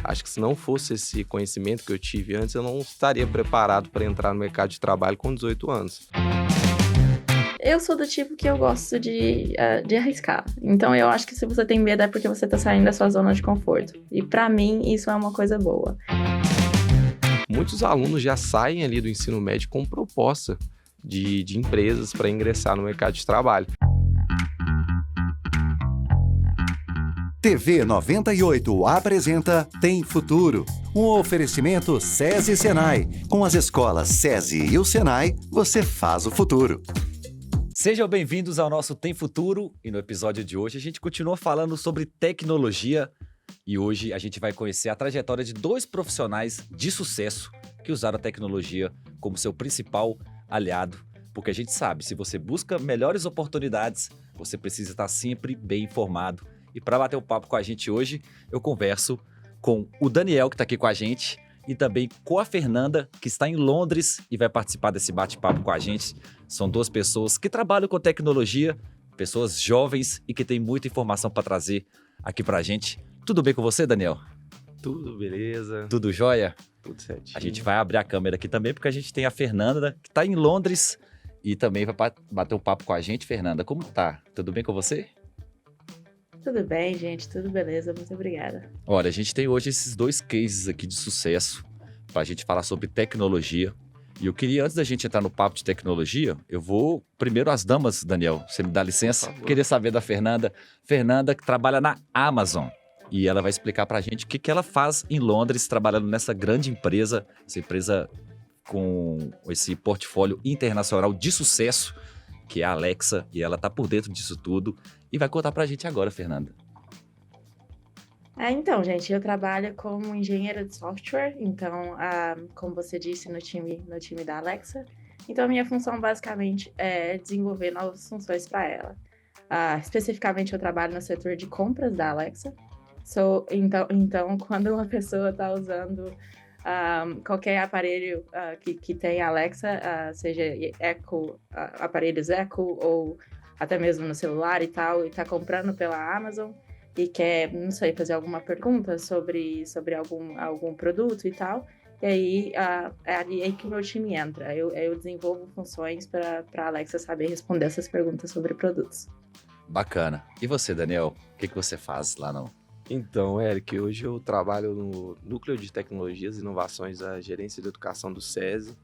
Acho que se não fosse esse conhecimento que eu tive antes, eu não estaria preparado para entrar no mercado de trabalho com 18 anos. Eu sou do tipo que eu gosto de arriscar. Então, eu acho que se você tem medo é porque você tá saindo da sua zona de conforto. E pra mim, isso é uma coisa boa. Muitos alunos já saem ali do ensino médio com proposta de empresas para ingressar no mercado de trabalho. TV 98 apresenta Tem Futuro, um oferecimento SESI e Senai. Com as escolas SESI e o Senai, você faz o futuro. Sejam bem-vindos ao nosso Tem Futuro, e no episódio de hoje a gente continua falando sobre tecnologia e hoje a gente vai conhecer a trajetória de dois profissionais de sucesso que usaram a tecnologia como seu principal aliado, porque a gente sabe, se você busca melhores oportunidades, você precisa estar sempre bem informado. E para bater um papo com a gente hoje, eu converso com o Daniel, que está aqui com a gente, e também com a Fernanda, que está em Londres e vai participar desse bate-papo com a gente. São duas pessoas que trabalham com tecnologia, pessoas jovens e que têm muita informação para trazer aqui para a gente. Tudo bem com você, Daniel? Tudo beleza? Tudo jóia? Tudo certinho. A gente vai abrir a câmera aqui também, porque a gente tem a Fernanda, que está em Londres e também vai bater um papo com a gente. Fernanda, como tá? Tudo bem com você? Tudo bem, gente. Tudo beleza. Muito obrigada. Olha, a gente tem hoje esses dois cases aqui de sucesso para a gente falar sobre tecnologia. E eu queria, antes da gente entrar no papo de tecnologia, eu vou primeiro às damas, Daniel. Você me dá licença? Queria saber da Fernanda. Fernanda, que trabalha na Amazon. E ela vai explicar para a gente o que ela faz em Londres, trabalhando nessa grande empresa, essa empresa com esse portfólio internacional de sucesso, que é a Alexa, e ela tá por dentro disso tudo. E vai contar pra gente agora, Fernanda. Então, gente, eu trabalho como engenheira de software, então, como você disse, no time da Alexa. Então, a minha função, basicamente, é desenvolver novas funções para ela. Especificamente, eu trabalho no setor de compras da Alexa. Então, quando uma pessoa está usando qualquer aparelho que tenha Alexa, seja Echo, aparelhos Echo ou até mesmo no celular e tal, e tá comprando pela Amazon e quer, não sei, fazer alguma pergunta sobre algum produto e tal, e aí é aí que o meu time entra. Eu desenvolvo funções para a Alexa saber responder essas perguntas sobre produtos. Bacana. E você, Daniel? O que você faz lá no... Então, Eric, hoje eu trabalho no Núcleo de Tecnologias e Inovações da Gerência de Educação do SESI,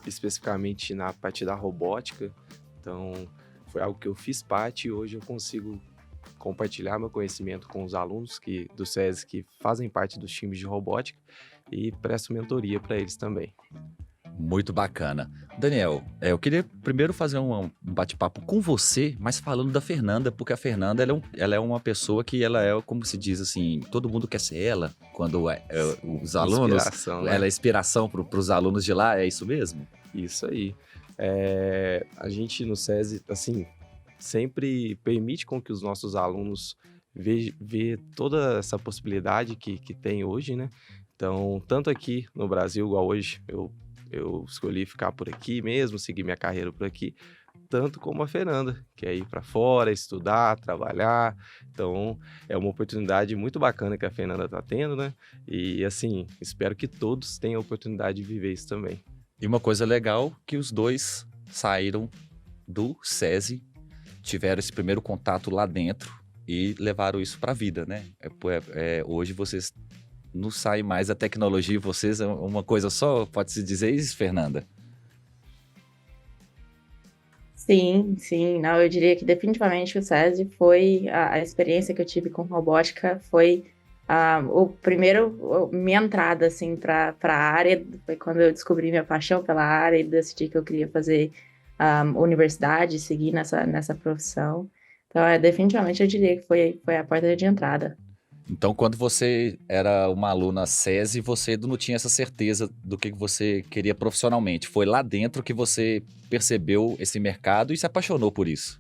especificamente na parte da robótica. Então, foi algo que eu fiz parte e hoje eu consigo compartilhar meu conhecimento com os alunos do SESI que fazem parte dos times de robótica e presto mentoria para eles também. Muito bacana. Daniel, eu queria primeiro fazer um bate-papo com você, mas falando da Fernanda, porque a Fernanda ela é uma pessoa que ela é, como se diz assim, todo mundo quer ser ela, quando os alunos... Inspiração, né? Ela é inspiração para os alunos de lá, é isso mesmo? Isso aí. A gente no SESI, assim, sempre permite com que os nossos alunos vejam toda essa possibilidade que tem hoje, né? Então, tanto aqui no Brasil, igual hoje, eu escolhi ficar por aqui mesmo, seguir minha carreira por aqui, tanto como a Fernanda, que é ir para fora, estudar, trabalhar. Então, é uma oportunidade muito bacana que a Fernanda está tendo, né? E, assim, espero que todos tenham a oportunidade de viver isso também. E uma coisa legal, que os dois saíram do SESI, tiveram esse primeiro contato lá dentro e levaram isso para a vida, né? Hoje vocês não saem mais da tecnologia, vocês é uma coisa só, pode-se dizer isso, Fernanda? Sim. Não, eu diria que definitivamente o SESI foi a experiência que eu tive com robótica, foi minha entrada assim, para a área, foi quando eu descobri minha paixão pela área e decidi que eu queria fazer universidade, seguir nessa profissão. Então, definitivamente eu diria que foi a porta de entrada. Então, quando você era uma aluna SESI, você não tinha essa certeza do que você queria profissionalmente. Foi lá dentro que você percebeu esse mercado e se apaixonou por isso.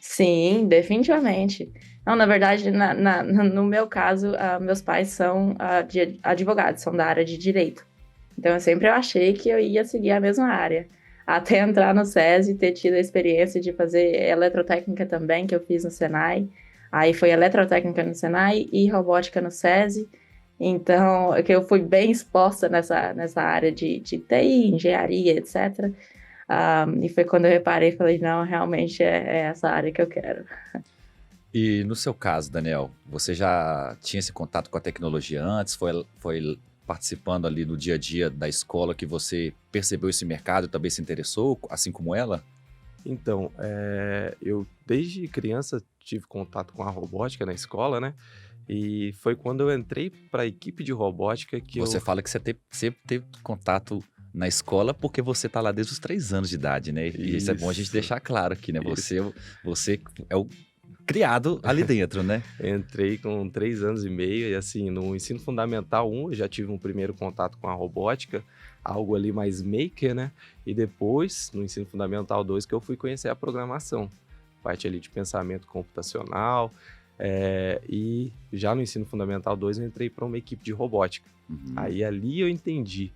Sim, definitivamente. Não, na verdade, no meu caso, meus pais são advogados, são da área de direito. Então, eu sempre achei que eu ia seguir a mesma área. Até entrar no SESI e ter tido a experiência de fazer eletrotécnica também, que eu fiz no Senai. Aí foi eletrotécnica no Senai e robótica no SESI. Então, que eu fui bem exposta nessa área de TI, engenharia, etc. E foi quando eu reparei e falei, não, realmente é essa área que eu quero. E no seu caso, Daniel, você já tinha esse contato com a tecnologia antes? Foi participando ali no dia a dia da escola que você percebeu esse mercado e também se interessou, assim como ela? Então, eu desde criança tive contato com a robótica na escola, né? E foi quando eu entrei para a equipe de robótica que Você eu... fala que você sempre teve contato na escola porque você tá lá desde os 3 anos de idade, né? E isso é bom a gente Isso, deixar claro aqui, né? isso. Você é o criado ali dentro, né? Entrei com 3 anos e meio e assim, no ensino fundamental 1 eu já tive um primeiro contato com a robótica, algo ali mais maker, né? E depois, no ensino fundamental 2 que eu fui conhecer a programação, parte ali de pensamento computacional, e já no ensino fundamental 2 eu entrei para uma equipe de robótica. Uhum. Aí ali eu entendi,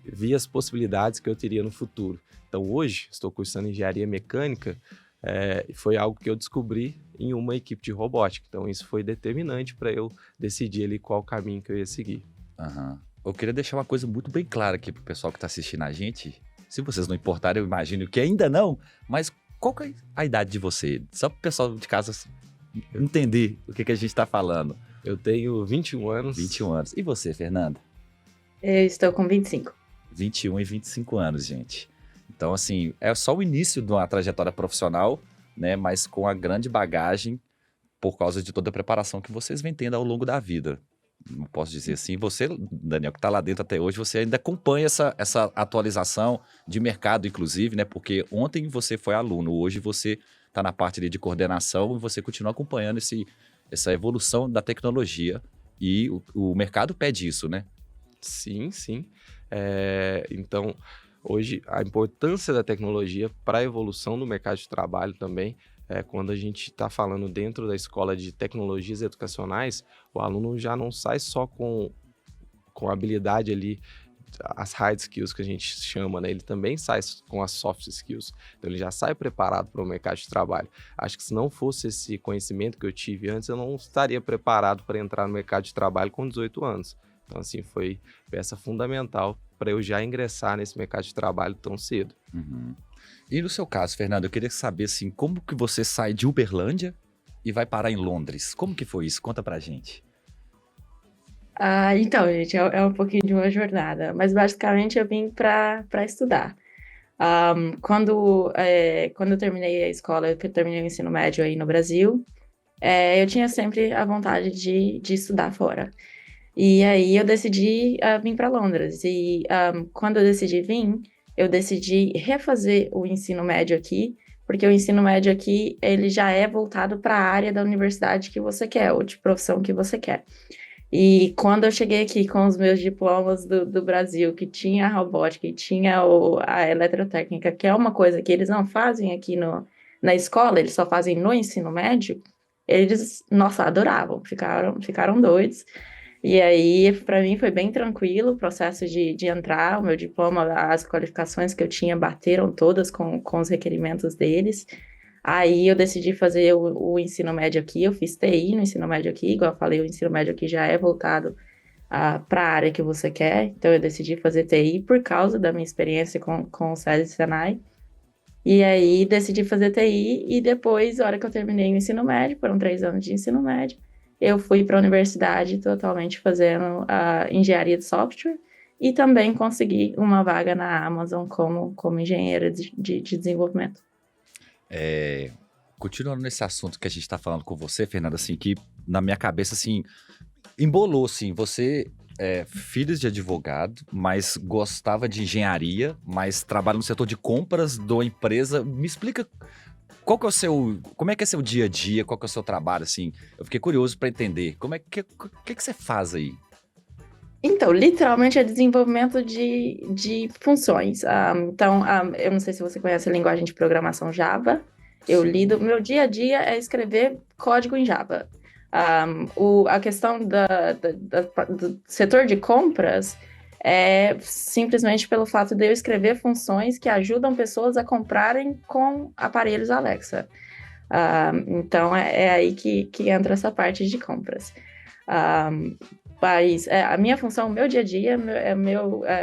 vi as possibilidades que eu teria no futuro. Então hoje estou cursando engenharia mecânica, foi algo que eu descobri em uma equipe de robótica. Então isso foi determinante para eu decidir ali qual caminho que eu ia seguir. Aham. Eu queria deixar uma coisa muito bem clara aqui pro pessoal que tá assistindo a gente. Se vocês não importarem, eu imagino que ainda não, mas qual que é a idade de você? Só pro pessoal de casa entender o que a gente tá falando. Eu tenho 21 anos. 21 anos. E você, Fernanda? Eu estou com 25. 21 e 25 anos, gente. Então, assim, é só o início de uma trajetória profissional, né? Mas com a grande bagagem por causa de toda a preparação que vocês vêm tendo ao longo da vida. Não posso dizer assim. Você, Daniel, que está lá dentro até hoje, você ainda acompanha essa atualização de mercado, inclusive, né? Porque ontem você foi aluno, hoje você está na parte ali de coordenação e você continua acompanhando essa evolução da tecnologia. E o mercado pede isso, né? Sim, sim. Então, hoje, a importância da tecnologia para a evolução do mercado de trabalho também, quando a gente está falando dentro da escola de tecnologias educacionais, o aluno já não sai só com habilidade ali, as hard skills que a gente chama, né? Ele também sai com as soft skills. Então, ele já sai preparado para o mercado de trabalho. Acho que se não fosse esse conhecimento que eu tive antes, eu não estaria preparado para entrar no mercado de trabalho com 18 anos. Então, assim, foi peça fundamental para eu já ingressar nesse mercado de trabalho tão cedo. Uhum. E no seu caso, Fernando, eu queria saber, assim, como que você sai de Uberlândia e vai parar em Londres? Como que foi isso? Conta pra gente. Então, gente, é um pouquinho de uma jornada, mas basicamente eu vim para estudar. Quando eu terminei a escola, eu terminei o ensino médio aí no Brasil, eu tinha sempre a vontade de estudar fora. E aí eu decidi vir para Londres. E quando eu decidi vir, eu decidi refazer o ensino médio aqui, porque o ensino médio aqui ele já é voltado para a área da universidade que você quer, ou de profissão que você quer. E quando eu cheguei aqui com os meus diplomas do Brasil, que tinha a robótica e tinha a eletrotécnica, que é uma coisa que eles não fazem aqui na escola, eles só fazem no ensino médio, eles, nossa, adoravam, ficaram doidos. E aí, para mim, foi bem tranquilo o processo de entrar, o meu diploma, as qualificações que eu tinha bateram todas com os requerimentos deles. Aí eu decidi fazer o ensino médio aqui, eu fiz TI no ensino médio aqui, igual eu falei, o ensino médio aqui já é voltado para a área que você quer, então eu decidi fazer TI por causa da minha experiência com o SESI e Senai. E aí decidi fazer TI e depois, na hora que eu terminei o ensino médio, foram 3 anos de ensino médio, eu fui para a universidade totalmente fazendo a engenharia de software e também consegui uma vaga na Amazon como engenheira de desenvolvimento. Continuando nesse assunto que a gente está falando com você, Fernanda, assim, que na minha cabeça, assim, embolou, assim, você é filho de advogado, mas gostava de engenharia, mas trabalha no setor de compras de uma empresa. Me explica qual que é como é que é seu dia a dia, qual que é o seu trabalho, assim? Eu fiquei curioso para entender. O que você faz aí? Então, literalmente é desenvolvimento de funções. Eu não sei se você conhece a linguagem de programação Java. Meu dia a dia é escrever código em Java. A questão do setor de compras é simplesmente pelo fato de eu escrever funções que ajudam pessoas a comprarem com aparelhos Alexa. Então, é aí que entra essa parte de compras. Mas a minha função, o meu dia a dia,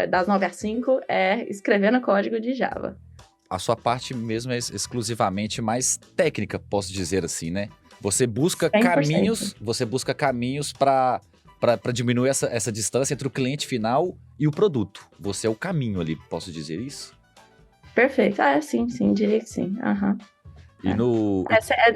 das 9 às 5, é escrevendo código de Java. A sua parte mesmo é exclusivamente mais técnica, posso dizer assim, né? Você busca 100%. caminhos para diminuir essa distância entre o cliente final e o produto. Você é o caminho ali, posso dizer isso? Perfeito. Sim, diria que sim. Aham. E no... Essa é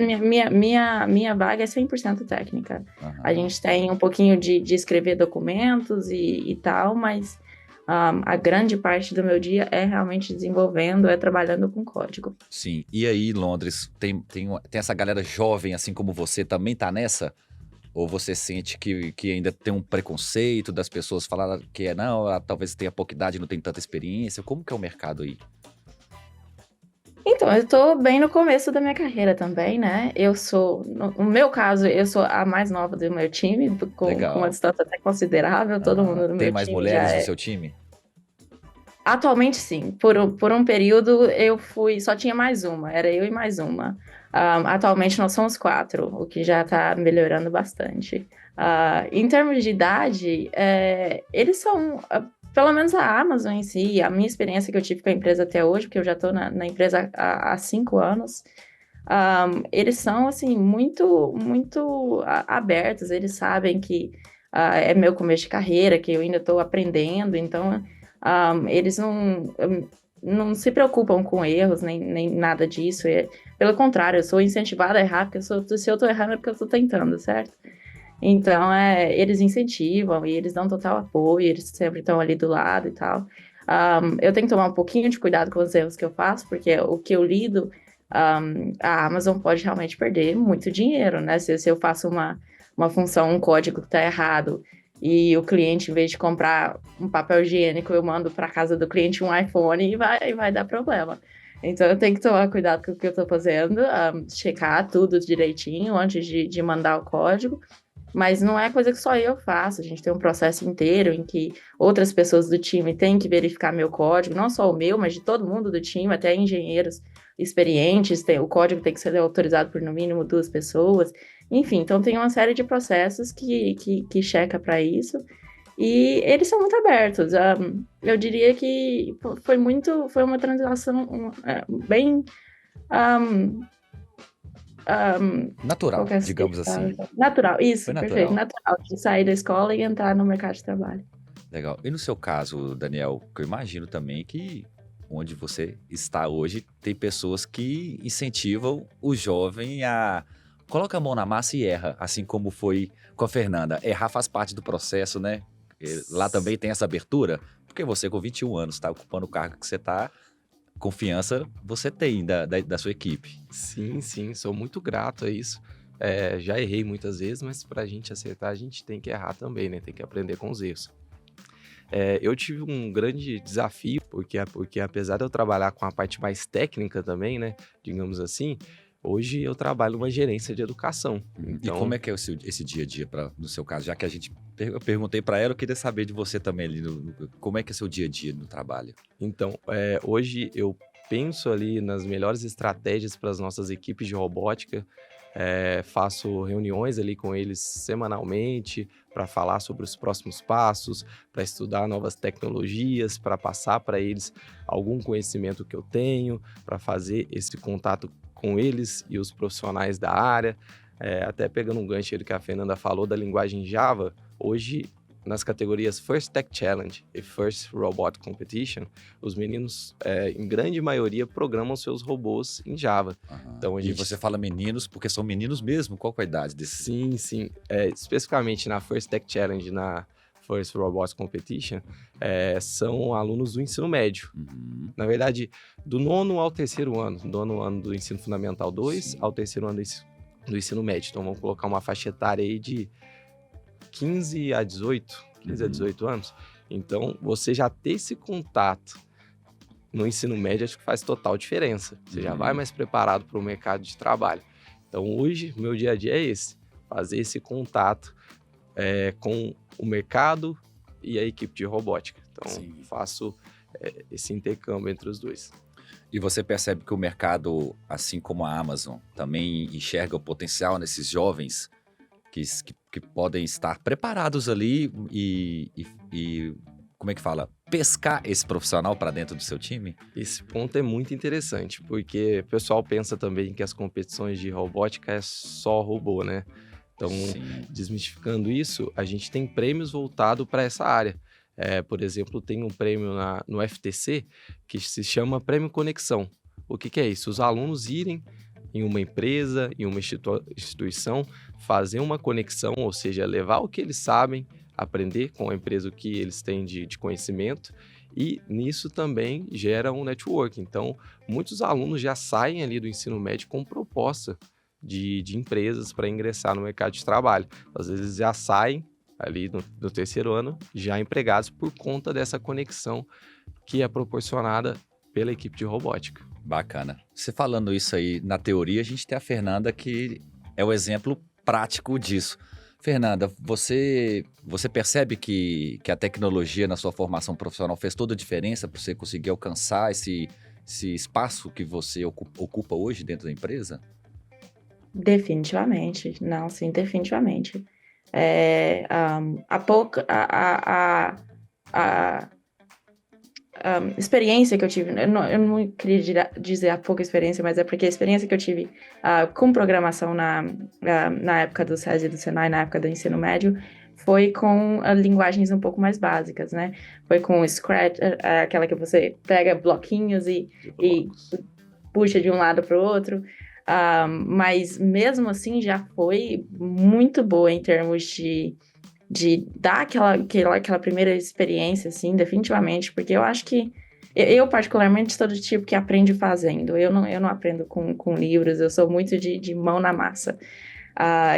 minha vaga é 100% técnica. Aham. A gente tem um pouquinho de escrever documentos e tal, mas a grande parte do meu dia é realmente desenvolvendo, é trabalhando com código. Sim. E aí, Londres, tem essa galera jovem, assim como você, também tá nessa? Ou você sente que ainda tem um preconceito das pessoas falar que não, ela talvez tenha pouca idade e não tem tanta experiência? Como que é o mercado aí? Então, eu tô bem no começo da minha carreira também, né? No meu caso, eu sou a mais nova do meu time, com Legal. uma distância até considerável, todo mundo no Tem meu mais time mulheres já no é. seu time? Atualmente, sim. Por um período, só tinha mais uma, era eu e mais uma. Atualmente, nós somos 4, o que já tá melhorando bastante. Em termos de idade, eles são, pelo menos a Amazon em si, a minha experiência que eu tive com a empresa até hoje, porque eu já estou na empresa há 5 anos, eles são, assim, muito, muito abertos, eles sabem que é meu começo de carreira, que eu ainda estou aprendendo, então eles não se preocupam com erros, nem nada disso. Pelo contrário, eu sou incentivada a errar, porque se eu estou errando é porque eu estou tentando, certo? Então, eles incentivam e eles dão total apoio, eles sempre estão ali do lado e tal. Eu tenho que tomar um pouquinho de cuidado com os erros que eu faço, porque o que eu lido, a Amazon pode realmente perder muito dinheiro, né? Se eu faço uma função, um código que está errado, e o cliente, em vez de comprar um papel higiênico, eu mando para casa do cliente um iPhone e vai dar problema. Então, eu tenho que tomar cuidado com o que eu estou fazendo, checar tudo direitinho antes de mandar o código. Mas não é coisa que só eu faço, a gente tem um processo inteiro em que outras pessoas do time têm que verificar meu código, não só o meu, mas de todo mundo do time, até engenheiros experientes, o código tem que ser autorizado por no mínimo 2 pessoas. Enfim, então tem uma série de processos que checa para isso. E eles são muito abertos. Eu diria que foi uma transação bem Natural, qual que é a digamos assim. natural, isso, Foi natural. perfeito, natural, de sair da escola e entrar no mercado de trabalho. Legal. E no seu caso, Daniel, que eu imagino também que onde você está hoje, tem pessoas que incentivam o jovem a coloca a mão na massa e erra, assim como foi com a Fernanda. Errar faz parte do processo, né? Lá também tem essa abertura, porque você com 21 anos está ocupando o cargo que você está, confiança você tem da sua equipe. Sim, sou muito grato a isso. Já errei muitas vezes, mas para a gente acertar, a gente tem que errar também, né? Tem que aprender com os erros. Eu tive um grande desafio, porque apesar de eu trabalhar com a parte mais técnica também, né? Digamos assim, hoje eu trabalho numa gerência de educação. Então, E como é que é esse dia a dia, no seu caso? Já que eu perguntei para ela, eu queria saber de você também ali, como é que é seu dia a dia no trabalho? Então, hoje eu penso ali nas melhores estratégias para as nossas equipes de robótica, faço reuniões ali com eles semanalmente para falar sobre os próximos passos, para estudar novas tecnologias, para passar para eles algum conhecimento que eu tenho, para fazer esse contato com eles e os profissionais da área. Até pegando um gancho ali que a Fernanda falou da linguagem Java, hoje nas categorias First Tech Challenge e First Robot Competition, os meninos, em grande maioria, programam seus robôs em Java. Então, E você fala meninos, porque são meninos mesmo? Qual é a idade desse? Sim. Especificamente na First Tech Challenge, na First Robot Competition, são alunos do ensino médio. Uhum. Na verdade, do 9º ao 3º ano, do 9º ano do ensino fundamental 2 Sim. ao 3º ano do ensino médio. Então, vamos colocar uma faixa etária aí de 15 a 18 anos. Então, você já ter esse contato no ensino médio, acho que faz total diferença. Você já vai mais preparado para o mercado de trabalho. Então, hoje, meu dia a dia é esse. Fazer esse contato com o mercado e a equipe de robótica. Então, Sim. faço esse intercâmbio entre os dois. E você percebe que o mercado, assim como a Amazon, também enxerga o potencial nesses jovens que podem estar preparados ali e como é que fala? Pescar esse profissional para dentro do seu time? Esse ponto é muito interessante, porque o pessoal pensa também que as competições de robótica é só robô, né? Então, Sim. desmistificando isso, a gente tem prêmios voltados para essa área. Por exemplo, tem um prêmio no FTC que se chama Prêmio Conexão. O que é isso? Os alunos irem em uma empresa, em uma instituição, fazer uma conexão, ou seja, levar o que eles sabem, aprender com a empresa o que eles têm de conhecimento, e nisso também gera um network. Então, muitos alunos já saem ali do ensino médio com proposta de empresas para ingressar no mercado de trabalho. Às vezes já saem ali no terceiro ano já empregados por conta dessa conexão que é proporcionada pela equipe de robótica. Bacana. Você falando isso aí na teoria, a gente tem a Fernanda que é o exemplo prático disso. Fernanda, você percebe que a tecnologia na sua formação profissional fez toda a diferença para você conseguir alcançar esse espaço que você ocupa hoje dentro da empresa? Definitivamente. Não, sim, definitivamente. A pouca... a experiência que eu tive, eu não queria dizer a pouca experiência, mas é porque a experiência que eu tive com programação na época do SESI e do Senai, na época do ensino médio, foi com linguagens um pouco mais básicas, né? Foi com o Scratch, aquela que você pega bloquinhos e puxa de um lado para o outro. Mas mesmo assim já foi muito boa em termos de dar aquela primeira experiência, assim, definitivamente, porque eu acho que eu particularmente sou do tipo que aprende fazendo, eu não aprendo com livros, eu sou muito de mão na massa.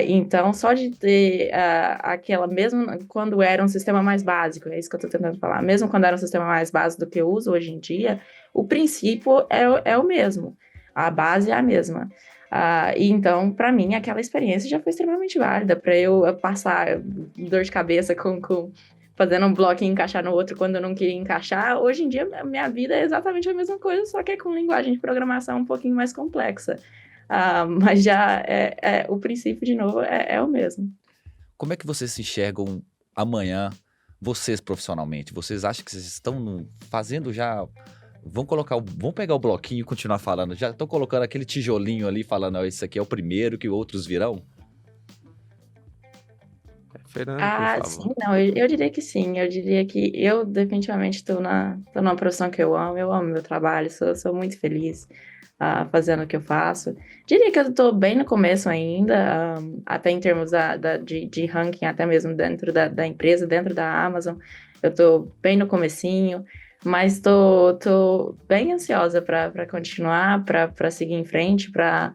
Então, só de ter aquela, mesmo quando era um sistema mais básico, é isso que eu estou tentando falar, mesmo quando era um sistema mais básico do que eu uso hoje em dia, o princípio é o mesmo, a base é a mesma. Então, para mim, aquela experiência já foi extremamente válida para eu passar dor de cabeça com fazendo um bloco e encaixar no outro quando eu não queria encaixar. Hoje em dia, minha vida é exatamente a mesma coisa, só que é com linguagem de programação um pouquinho mais complexa. Mas já o princípio, de novo, é o mesmo. Como é que vocês se enxergam amanhã, vocês profissionalmente? Vocês acham que vocês estão fazendo já... Vamos pegar o bloquinho e continuar falando. Já estão colocando aquele tijolinho ali, falando, oh, esse aqui é o primeiro, que outros virão? Fernando, por favor. Sim, não, eu diria que sim. Eu diria que eu definitivamente estou numa profissão que eu amo meu trabalho, sou muito feliz fazendo o que eu faço. Diria que eu estou bem no começo ainda, até em termos de ranking, até mesmo dentro da empresa, dentro da Amazon. Eu estou bem no comecinho, mas tô bem ansiosa para continuar, para seguir em frente, para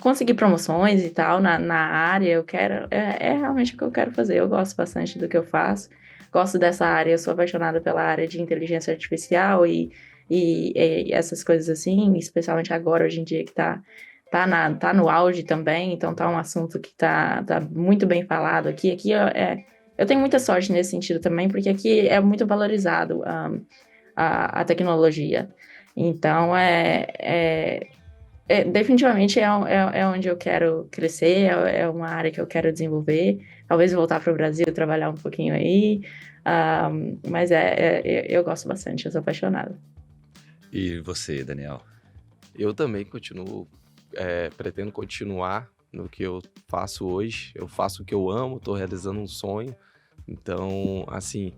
conseguir promoções e tal na área. Eu quero, é realmente o que eu quero fazer. Eu gosto bastante do que eu faço, gosto dessa área, eu sou apaixonada pela área de inteligência artificial e essas coisas assim, especialmente agora, hoje em dia, que tá no auge também, então tá um assunto que tá muito bem falado aqui. Eu tenho muita sorte nesse sentido também, porque aqui é muito valorizado a tecnologia. Então, definitivamente é onde eu quero crescer, é uma área que eu quero desenvolver. Talvez voltar para o Brasil, trabalhar um pouquinho aí. Mas eu gosto bastante, eu sou apaixonada. E você, Daniel? Eu também pretendo continuar no que eu faço hoje. Eu faço o que eu amo, estou realizando um sonho. Então, assim,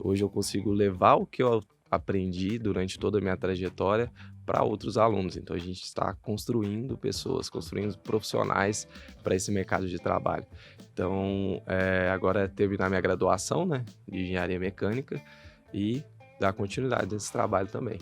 hoje eu consigo levar o que eu aprendi durante toda a minha trajetória para outros alunos. Então, a gente está construindo pessoas, construindo profissionais para esse mercado de trabalho. Então, agora é terminar minha graduação, né, de engenharia mecânica e dar continuidade nesse trabalho também.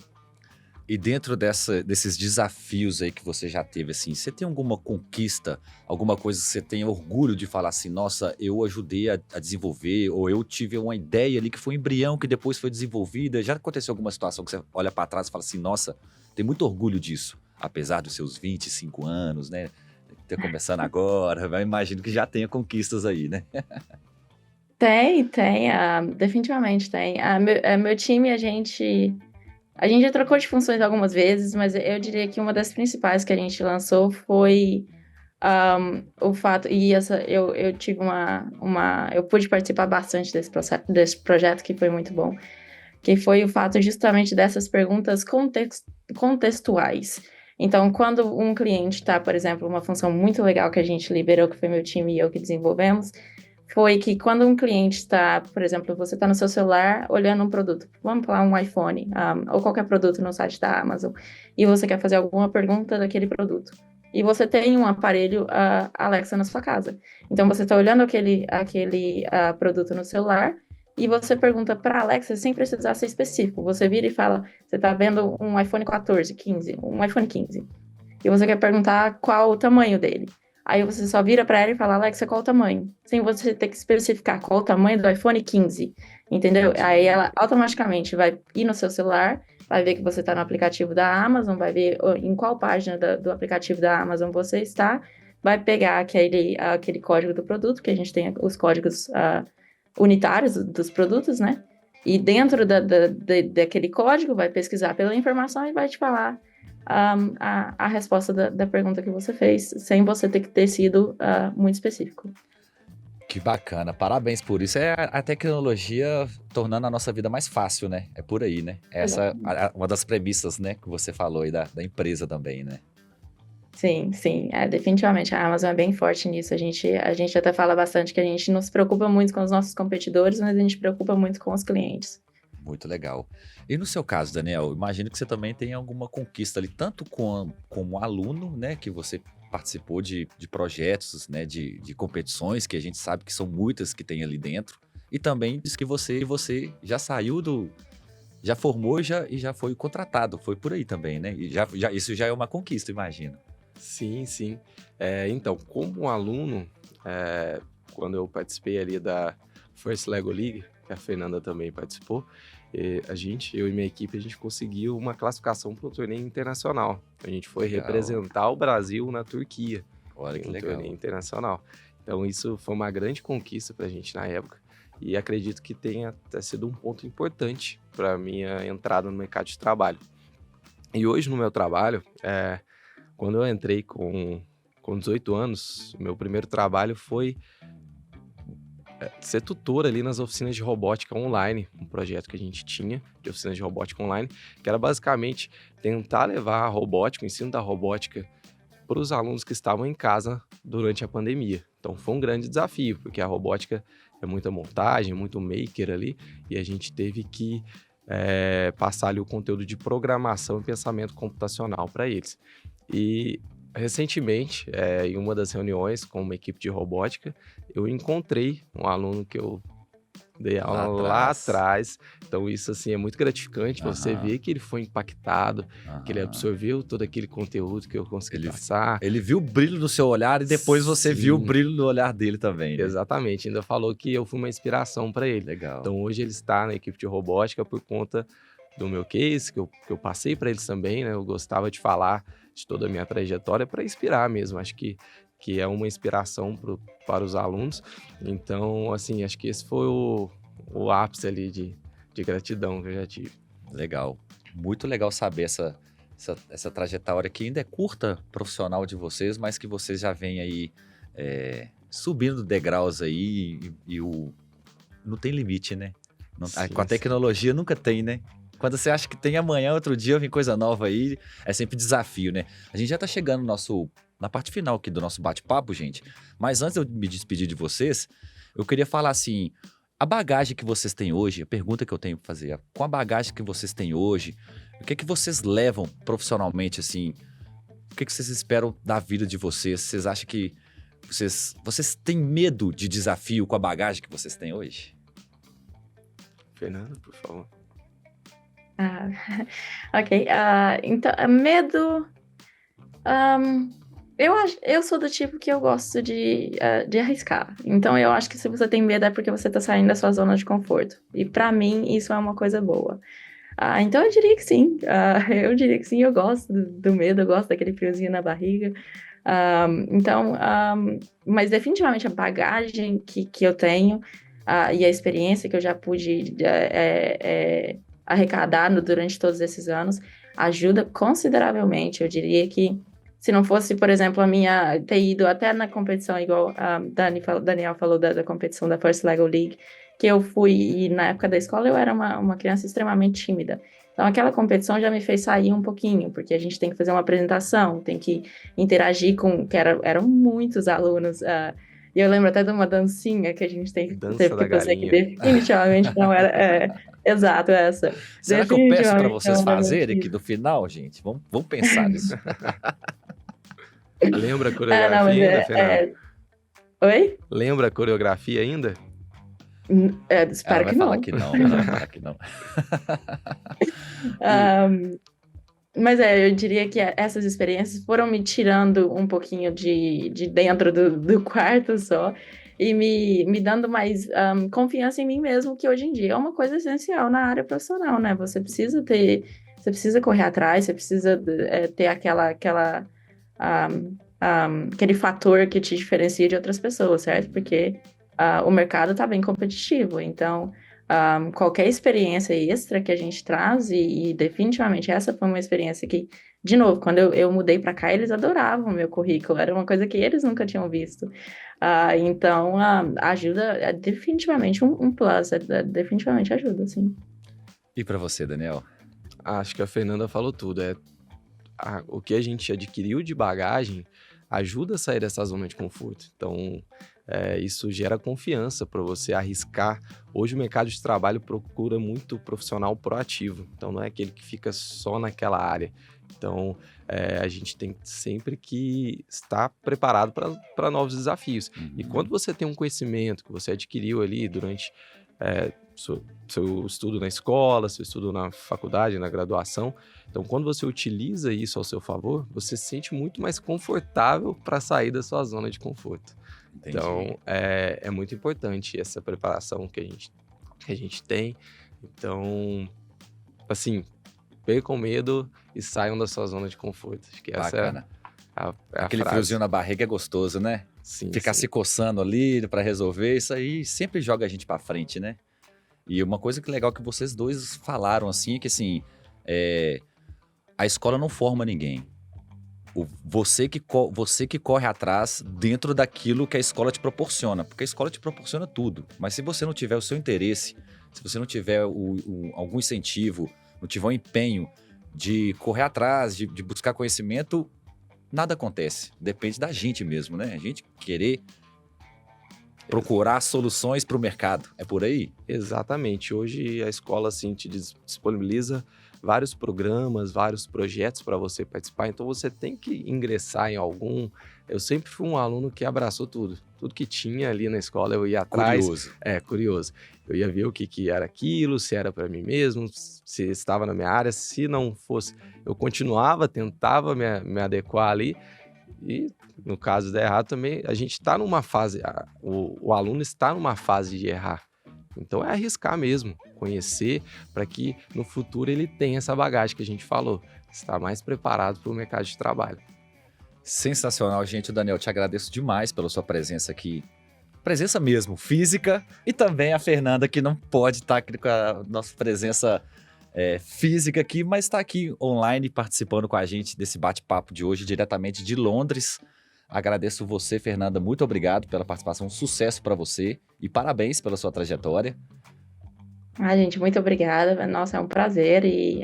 E dentro desses desafios aí que você já teve, assim, você tem alguma conquista, alguma coisa que você tenha orgulho de falar assim, nossa, eu ajudei a desenvolver, ou eu tive uma ideia ali que foi um embrião que depois foi desenvolvida? Já aconteceu alguma situação que você olha para trás e fala assim, nossa, tem muito orgulho disso, apesar dos seus 25 anos, né? Tá começando agora, eu imagino que já tenha conquistas aí, né? Tem, definitivamente tem. Meu time, a gente A gente já trocou de funções algumas vezes, mas eu diria que uma das principais que a gente lançou foi o fato, e eu tive eu pude participar bastante desse projeto, que foi muito bom, que foi o fato justamente dessas perguntas contextuais. Então, quando um cliente está, por exemplo, uma função muito legal que a gente liberou, que foi meu time e eu que desenvolvemos, foi que quando um cliente está, por exemplo, você está no seu celular olhando um produto, vamos falar um iPhone, ou qualquer produto no site da Amazon, e você quer fazer alguma pergunta daquele produto. E você tem um aparelho Alexa na sua casa. Então, você está olhando aquele produto no celular e você pergunta para a Alexa sem precisar ser específico. Você vira e fala, você está vendo um iPhone 14, 15, um iPhone 15. E você quer perguntar qual o tamanho dele. Aí você só vira para ela e fala, Alexa, qual o tamanho? Sem você ter que especificar qual o tamanho do iPhone 15, entendeu? Aí ela automaticamente vai ir no seu celular, vai ver que você está no aplicativo da Amazon, vai ver em qual página do aplicativo da Amazon você está, vai pegar aquele código do produto, que a gente tem os códigos unitários dos produtos, né? E dentro daquele código vai pesquisar pela informação e vai te falar a resposta da pergunta que você fez, sem você ter sido muito específico. Que bacana, parabéns por isso. É a tecnologia tornando a nossa vida mais fácil, né? É por aí, né? Essa é uma das premissas, né, que você falou aí da empresa também, né? Sim, definitivamente. A Amazon é bem forte nisso. A gente até fala bastante que a gente não se preocupa muito com os nossos competidores, mas a gente se preocupa muito com os clientes. Muito legal. E no seu caso, Daniel, imagino que você também tem alguma conquista ali, tanto como aluno, né, que você participou de projetos, né, de competições, que a gente sabe que são muitas que tem ali dentro, e também diz que você já saiu já formou e já foi contratado, foi por aí também, né? E isso já é uma conquista, imagino. Sim, sim. Então, como aluno, quando eu participei ali da First Lego League, que a Fernanda também participou, eu e minha equipe, a gente conseguiu uma classificação para o torneio internacional. A gente foi representar o Brasil na Turquia. Olha que legal. Torneio internacional. Então, isso foi uma grande conquista para a gente na época. E acredito que tenha até sido um ponto importante para a minha entrada no mercado de trabalho. E hoje, no meu trabalho, quando eu entrei com 18 anos, meu primeiro trabalho foi ser tutor ali nas oficinas de robótica online, um projeto que a gente tinha de oficinas de robótica online, que era basicamente tentar levar a robótica, o ensino da robótica, para os alunos que estavam em casa durante a pandemia. Então foi um grande desafio, porque a robótica é muita montagem, muito maker ali, e a gente teve que passar ali o conteúdo de programação e pensamento computacional para eles. E recentemente, em uma das reuniões com uma equipe de robótica, eu encontrei um aluno que eu dei aula lá atrás. Então isso assim é muito gratificante, você ver que ele foi impactado, que ele absorveu todo aquele conteúdo que eu consegui passar. Ele viu o brilho no seu olhar e depois você viu o brilho no olhar dele também, né? Exatamente, ainda falou que eu fui uma inspiração para ele. Legal. Então hoje ele está na equipe de robótica por conta do meu case, que eu passei para eles também, né? Eu gostava de falar de toda a minha trajetória para inspirar mesmo. Acho que é uma inspiração para os alunos. Então, assim, acho que esse foi o ápice ali de gratidão que eu já tive. Legal. Muito legal saber essa trajetória que ainda é curta, profissional de vocês, mas que vocês já vêm aí subindo degraus aí não tem limite, né? Com a tecnologia nunca tem, né? Quando você acha que tem amanhã, outro dia, vem coisa nova aí, é sempre desafio, né? A gente já tá chegando na parte final aqui do nosso bate-papo, gente. Mas antes de eu me despedir de vocês, eu queria falar assim, a bagagem que vocês têm hoje, a pergunta que eu tenho para fazer, com a bagagem que vocês têm hoje, o que vocês levam profissionalmente, assim, o que vocês esperam da vida de vocês? Vocês acham que vocês têm medo de desafio com a bagagem que vocês têm hoje? Fernanda, por favor. Ok. Então, medo... eu sou do tipo que eu gosto de arriscar. Então, eu acho que se você tem medo é porque você tá saindo da sua zona de conforto. E pra mim, isso é uma coisa boa. Então, eu diria que sim. Eu gosto do medo, eu gosto daquele friozinho na barriga. Mas definitivamente a bagagem que eu tenho e a experiência que eu já pude arrecadado durante todos esses anos ajuda consideravelmente. Eu diria que se não fosse, por exemplo, ter ido até na competição, igual a Daniel falou da competição da First Lego League, que eu fui, e na época da escola eu era uma criança extremamente tímida. Então, aquela competição já me fez sair um pouquinho, porque a gente tem que fazer uma apresentação, tem que interagir eram muitos alunos. E eu lembro até de uma dancinha que a gente teve que fazer, que definitivamente não era... exato, essa. Será que eu peço para vocês fazerem aqui no final, gente? Vamos pensar nisso. Lembra a coreografia ainda, Fernanda? Oi? Lembra a coreografia ainda? Espero que não. Falar que não, ela vai falar que não. Mas eu diria que essas experiências foram me tirando um pouquinho de dentro do quarto só e me dando mais confiança em mim mesmo, que hoje em dia é uma coisa essencial na área profissional, né? Você precisa correr atrás, você precisa ter aquele fator que te diferencia de outras pessoas, certo? Porque o mercado está bem competitivo, então qualquer experiência extra que a gente traz, e definitivamente essa foi uma experiência que, de novo, quando eu mudei para cá, eles adoravam o meu currículo, era uma coisa que eles nunca tinham visto. Então, ajuda, é definitivamente um plus, definitivamente ajuda, sim. E para você, Daniel? Acho que a Fernanda falou tudo. O que a gente adquiriu de bagagem ajuda a sair dessa zona de conforto. Então, isso gera confiança para você arriscar. Hoje o mercado de trabalho procura muito profissional proativo. Então, não é aquele que fica só naquela área. Então, a gente tem sempre que estar preparado para novos desafios. Uhum. E quando você tem um conhecimento que você adquiriu ali durante seu estudo na escola, seu estudo na faculdade, na graduação, então quando você utiliza isso ao seu favor, você se sente muito mais confortável para sair da sua zona de conforto. Entendi. Então, é muito importante essa preparação que a gente tem. Então, assim, percam medo e saiam da sua zona de conforto. Acho que essa Bacana. é a Aquele frase. friozinho na barriga é gostoso, né? Sim, Ficar se coçando ali para resolver, isso aí sempre joga a gente para frente, né? E uma coisa que legal que vocês dois falaram, assim, é que assim, a escola não forma ninguém. Você que corre atrás dentro daquilo que a escola te proporciona, porque a escola te proporciona tudo. Mas se você não tiver o seu interesse, se você não tiver algum incentivo, não tiver um empenho de correr atrás, de buscar conhecimento, nada acontece. Depende da gente mesmo, né? A gente querer procurar soluções para o mercado. É por aí? Exatamente. Hoje a escola assim, te disponibiliza vários programas, vários projetos para você participar. Então você tem que ingressar em algum. Eu sempre fui um aluno que abraçou tudo. Tudo que tinha ali na escola eu ia atrás. Curioso. Curioso. Eu ia ver o que era aquilo, se era para mim mesmo, se estava na minha área. Se não fosse, eu continuava, tentava me adequar ali. E no caso de errar também, a gente está numa fase, o aluno está numa fase de errar. Então é arriscar mesmo, conhecer, para que no futuro ele tenha essa bagagem que a gente falou, estar mais preparado para o mercado de trabalho. Sensacional, gente. Daniel, te agradeço demais pela sua presença aqui. Presença mesmo, física, e também a Fernanda, que não pode estar aqui com a nossa presença física aqui, mas está aqui online participando com a gente desse bate-papo de hoje, diretamente de Londres. Agradeço você, Fernanda, muito obrigado pela participação, sucesso para você e parabéns pela sua trajetória. Gente, muito obrigada. Nossa, é um prazer e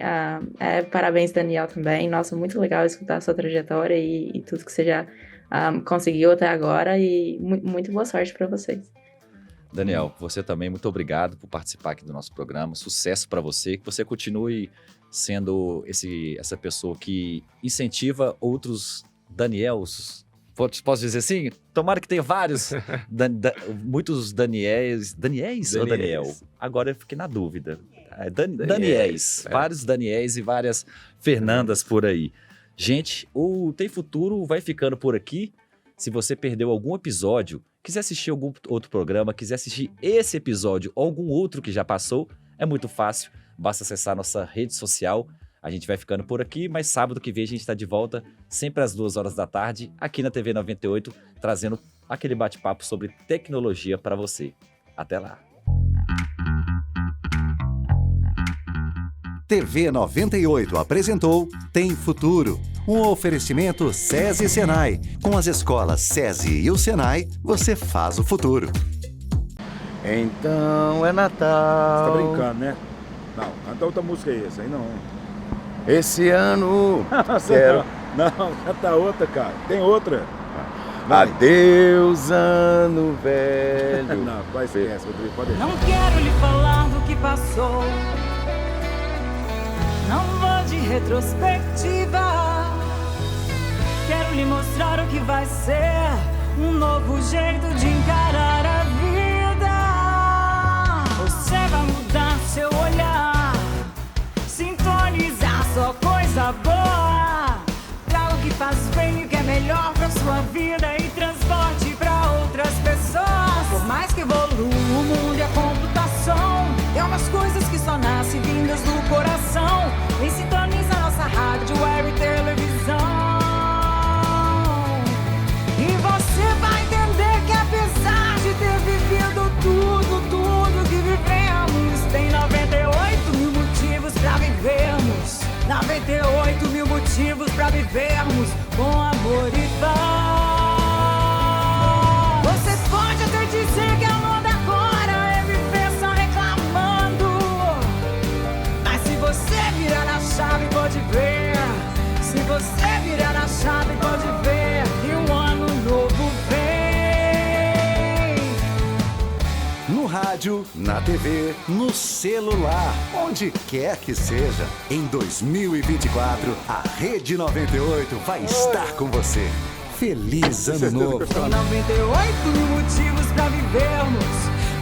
parabéns, Daniel, também. Nossa, muito legal escutar a sua trajetória e tudo que você já conseguiu até agora e muito boa sorte para vocês. Daniel, você também, muito obrigado por participar aqui do nosso programa. Sucesso para você, que você continue sendo essa pessoa que incentiva outros Daniels. Posso dizer assim? Tomara que tenha vários, muitos Daniels ou Daniel? Agora eu fiquei na dúvida. Daniels, vários Daniels e várias Fernandas por aí. Gente, o Tem Futuro vai ficando por aqui. Se você perdeu algum episódio, quiser assistir algum outro programa, quiser assistir esse episódio ou algum outro que já passou, é muito fácil. Basta acessar nossa rede social. A gente vai ficando por aqui, mas sábado que vem a gente está de volta, sempre às 2 horas da tarde, aqui na TV 98, trazendo aquele bate-papo sobre tecnologia para você. Até lá! TV 98 apresentou Tem Futuro, um oferecimento SESI e Senai. Com as escolas SESI e o Senai, você faz o futuro. Então é Natal. Você tá brincando, né? Não, canta outra música aí, essa aí não. Esse ano Quero. Não, canta outra, cara. Tem outra. Adeus, ano velho. Não, vai esquece, Rodrigo, pode deixar. Não quero lhe falar do que passou. Não vou de retrospectiva. Quero lhe mostrar o que vai ser. Um novo jeito de encarar a vida. Você vai mudar seu olhar, sintonizar só coisa boa. Traga o que faz bem e o que é melhor pra sua vida e transporte pra outras pessoas. Por mais que evolua o mundo e a computação, tem umas coisas que só nascem vindas do coração. E sintoniza nossa rádio, web e televisão. E você vai entender que apesar de ter vivido tudo que vivemos, tem 98 mil motivos pra vivermos. 98 mil motivos pra vivermos com amor e paz. Você pode até dizer que a moda agora é viver só reclamando, mas se você virar na chave pode ver. Se você virar na chave pode ver que um ano novo vem. No rádio, na TV, no celular, onde quer que seja. Em 2024, a Rede 98 vai estar com você. Feliz Ano Novo! Tem 98 mil motivos pra vivermos.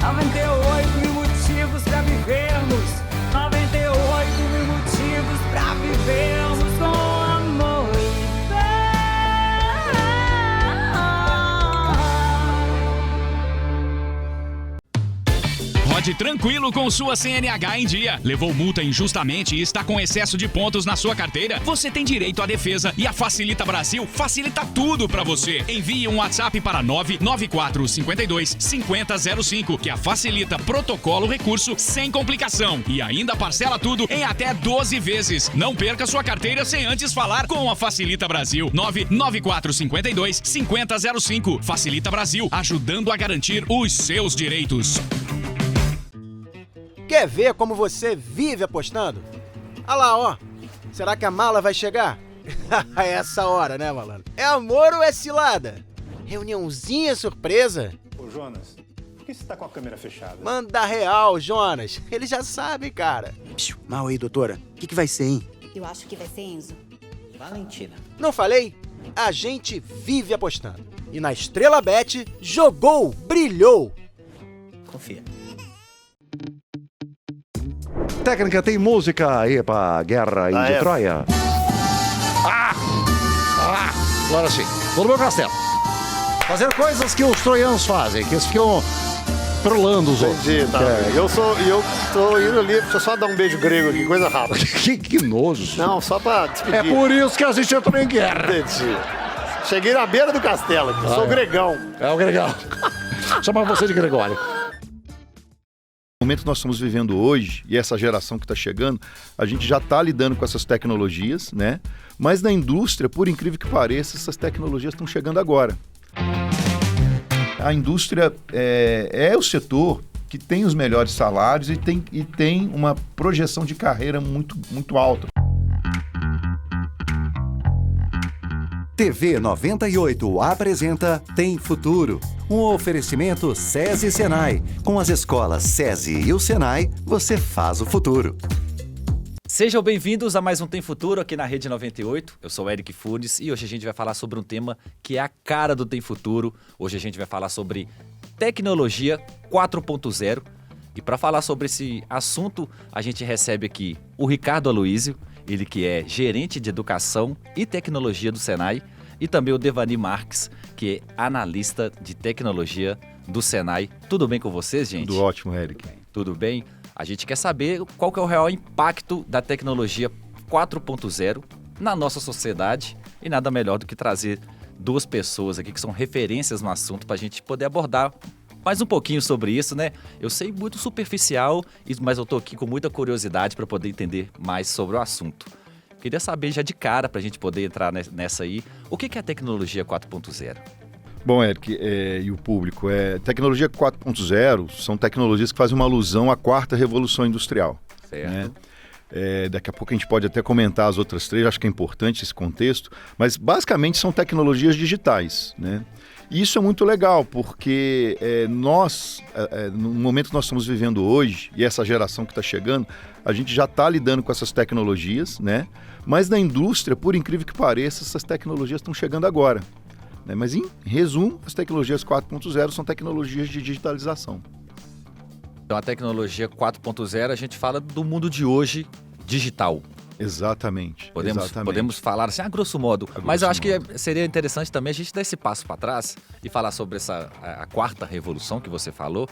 98 mil motivos pra vivermos. 98 mil motivos pra vivermos com amor e paz. Rode tranquilo com sua CNH em dia. Levou multa injustamente e está com excesso de pontos na sua carteira? Você tem direito à defesa e a Facilita Brasil facilita tudo pra você. Envie um WhatsApp para 99452-5005 que a Facilita protocola o recurso sem complicação e ainda parcela tudo em até 12 vezes. Não perca sua carteira sem antes falar com a Facilita Brasil. 99452-5005. Facilita Brasil, ajudando a garantir os seus direitos. Quer ver como você vive apostando? Ah lá, ó. Será que a mala vai chegar? É essa hora, né, malandro? É amor ou é cilada? Reuniãozinha surpresa? Ô, Jonas, por que você tá com a câmera fechada? Manda real, Jonas. Ele já sabe, cara. Mal aí, doutora. O que vai ser, hein? Eu acho que vai ser Enzo. Valentina. Não falei? A gente vive apostando. E na Estrela Bet, jogou, brilhou. Confia. Técnica, tem música aí pra Guerra de Troia? Agora sim. Vou no meu castelo. Fazer coisas que os troianos fazem, que eles ficam trolando os outros. Entendi, tá. Eu tô indo ali, deixa eu só dar um beijo grego aqui, coisa rápida. que nojo. Não, só pra despedir. É por isso que a gente entrou em guerra. Entendi. Cheguei na beira do castelo aqui, sou o Gregão. É o Gregão. Chama você de Gregório. No momento que nós estamos vivendo hoje, e essa geração que está chegando, a gente já está lidando com essas tecnologias, né? Mas na indústria, por incrível que pareça, essas tecnologias estão chegando agora. A indústria é o setor que tem os melhores salários e tem uma projeção de carreira muito, muito alta. TV 98 apresenta Tem Futuro, um oferecimento SESI e Senai. Com as escolas SESI e o Senai, você faz o futuro. Sejam bem-vindos a mais um Tem Futuro aqui na Rede 98. Eu sou o Eric Funes e hoje a gente vai falar sobre um tema que é a cara do Tem Futuro. Hoje a gente vai falar sobre tecnologia 4.0. E para falar sobre esse assunto, a gente recebe aqui o Ricardo Aloísio, ele que é gerente de educação e tecnologia do Senai, e também o Devani Marques, que é analista de tecnologia do Senai. Tudo bem com vocês, gente? Tudo ótimo, Eric. Tudo bem? A gente quer saber qual que é o real impacto da tecnologia 4.0 na nossa sociedade e nada melhor do que trazer duas pessoas aqui que são referências no assunto para a gente poder abordar mais um pouquinho sobre isso, né? Eu sei muito superficial, mas eu tô aqui com muita curiosidade para poder entender mais sobre o assunto. Queria saber já de cara, para a gente poder entrar nessa aí, o que é a tecnologia 4.0? Bom, Eric, e o público, tecnologia 4.0 são tecnologias que fazem uma alusão à quarta revolução industrial. Certo. Né? Daqui a pouco a gente pode até comentar as outras três, acho que é importante esse contexto, mas basicamente são tecnologias digitais, né? E isso é muito legal, porque nós, no momento que nós estamos vivendo hoje, e essa geração que está chegando, a gente já está lidando com essas tecnologias, né? Mas na indústria, por incrível que pareça, essas tecnologias estão chegando agora. Né? Mas em resumo, as tecnologias 4.0 são tecnologias de digitalização. Então a tecnologia 4.0, a gente fala do mundo de hoje digital. Exatamente. Podemos falar assim, a grosso modo. Mas eu acho que seria interessante também a gente dar esse passo para trás e falar sobre a quarta revolução que você falou,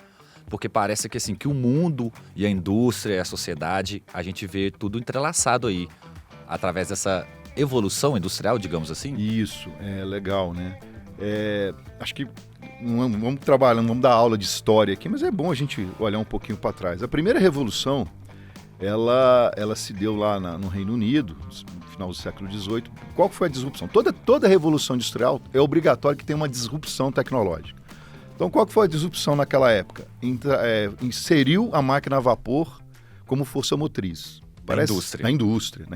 porque parece que, assim, que o mundo e a indústria e a sociedade, a gente vê tudo entrelaçado aí, através dessa evolução industrial, digamos assim. Isso, é legal, né? Acho que não vamos trabalhar, não vamos dar aula de história aqui, mas é bom a gente olhar um pouquinho para trás. A primeira revolução, ela se deu lá no Reino Unido, no final do século XVIII. Qual foi a disrupção? Toda revolução industrial é obrigatório que tenha uma disrupção tecnológica. Então, qual foi a disrupção naquela época? Inseriu a máquina a vapor como força motriz. Na indústria.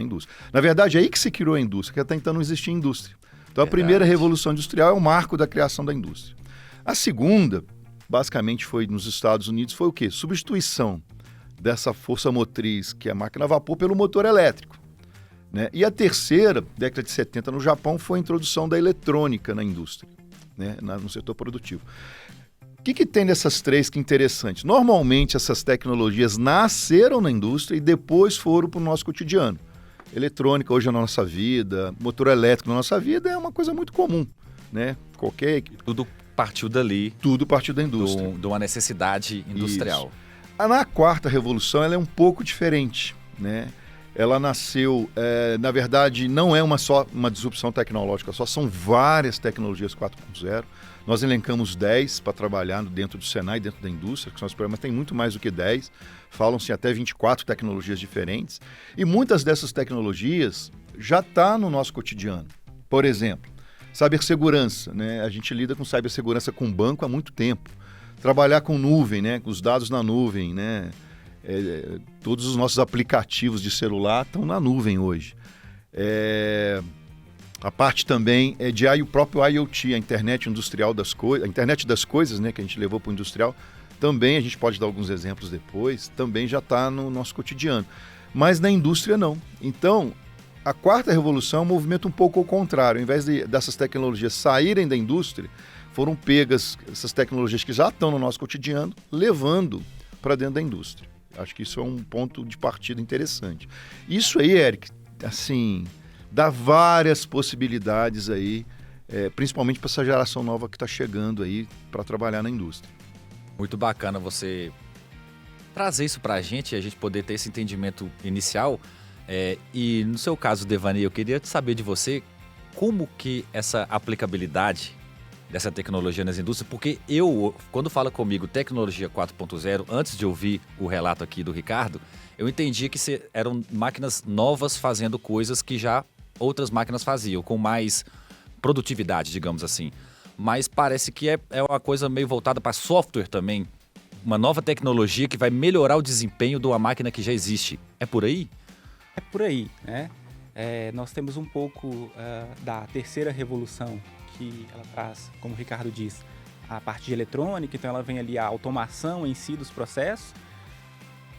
Na verdade, é aí que se criou a indústria, que até então não existia indústria. Então, a primeira revolução industrial é o marco da criação da indústria. A segunda, basicamente, foi nos Estados Unidos, foi o quê? Substituição dessa força motriz, que é a máquina a vapor, pelo motor elétrico. Né? E a terceira, década de 70, no Japão, foi a introdução da eletrônica na indústria, né? No setor produtivo. O que tem dessas três que é interessante? Normalmente, essas tecnologias nasceram na indústria e depois foram para o nosso cotidiano. Eletrônica hoje é na nossa vida, motor elétrico na nossa vida é uma coisa muito comum, né? Tudo partiu dali. Tudo partiu da indústria. De uma necessidade industrial. Isso. Na quarta revolução, ela é um pouco diferente, né? Ela nasceu, na verdade, não é só uma disrupção tecnológica, são várias tecnologias 4.0. Nós elencamos 10 para trabalhar dentro do Senai, dentro da indústria, que são os programas, tem muito mais do que 10. Falam-se até 24 tecnologias diferentes. E muitas dessas tecnologias já estão no nosso cotidiano. Por exemplo, cibersegurança, né? A gente lida com cibersegurança com banco há muito tempo. Trabalhar com nuvem, né? Com os dados na nuvem, né? Todos os nossos aplicativos de celular estão na nuvem hoje. A parte também de o próprio IoT, a internet industrial das coisas, a internet das coisas, né, que a gente levou para o industrial, também, a gente pode dar alguns exemplos depois, também já está no nosso cotidiano. Mas na indústria não. Então, a quarta revolução é um movimento um pouco ao contrário. Ao invés dessas tecnologias saírem da indústria, foram pegas essas tecnologias que já estão no nosso cotidiano, levando para dentro da indústria. Acho que isso é um ponto de partida interessante. Isso aí, Eric, assim, dá várias possibilidades aí, principalmente para essa geração nova que está chegando aí para trabalhar na indústria. Muito bacana você trazer isso para a gente poder ter esse entendimento inicial. E no seu caso, Devani, eu queria saber de você como que essa aplicabilidade dessa tecnologia nas indústrias, porque quando fala comigo tecnologia 4.0, antes de ouvir o relato aqui do Ricardo, eu entendi que eram máquinas novas fazendo coisas que já outras máquinas faziam, com mais produtividade, digamos assim. Mas parece que é uma coisa meio voltada para software também, uma nova tecnologia que vai melhorar o desempenho de uma máquina que já existe. É por aí? É por aí, né? Nós temos um pouco da terceira revolução, que ela traz, como o Ricardo diz, a parte de eletrônica, então ela vem ali a automação em si dos processos.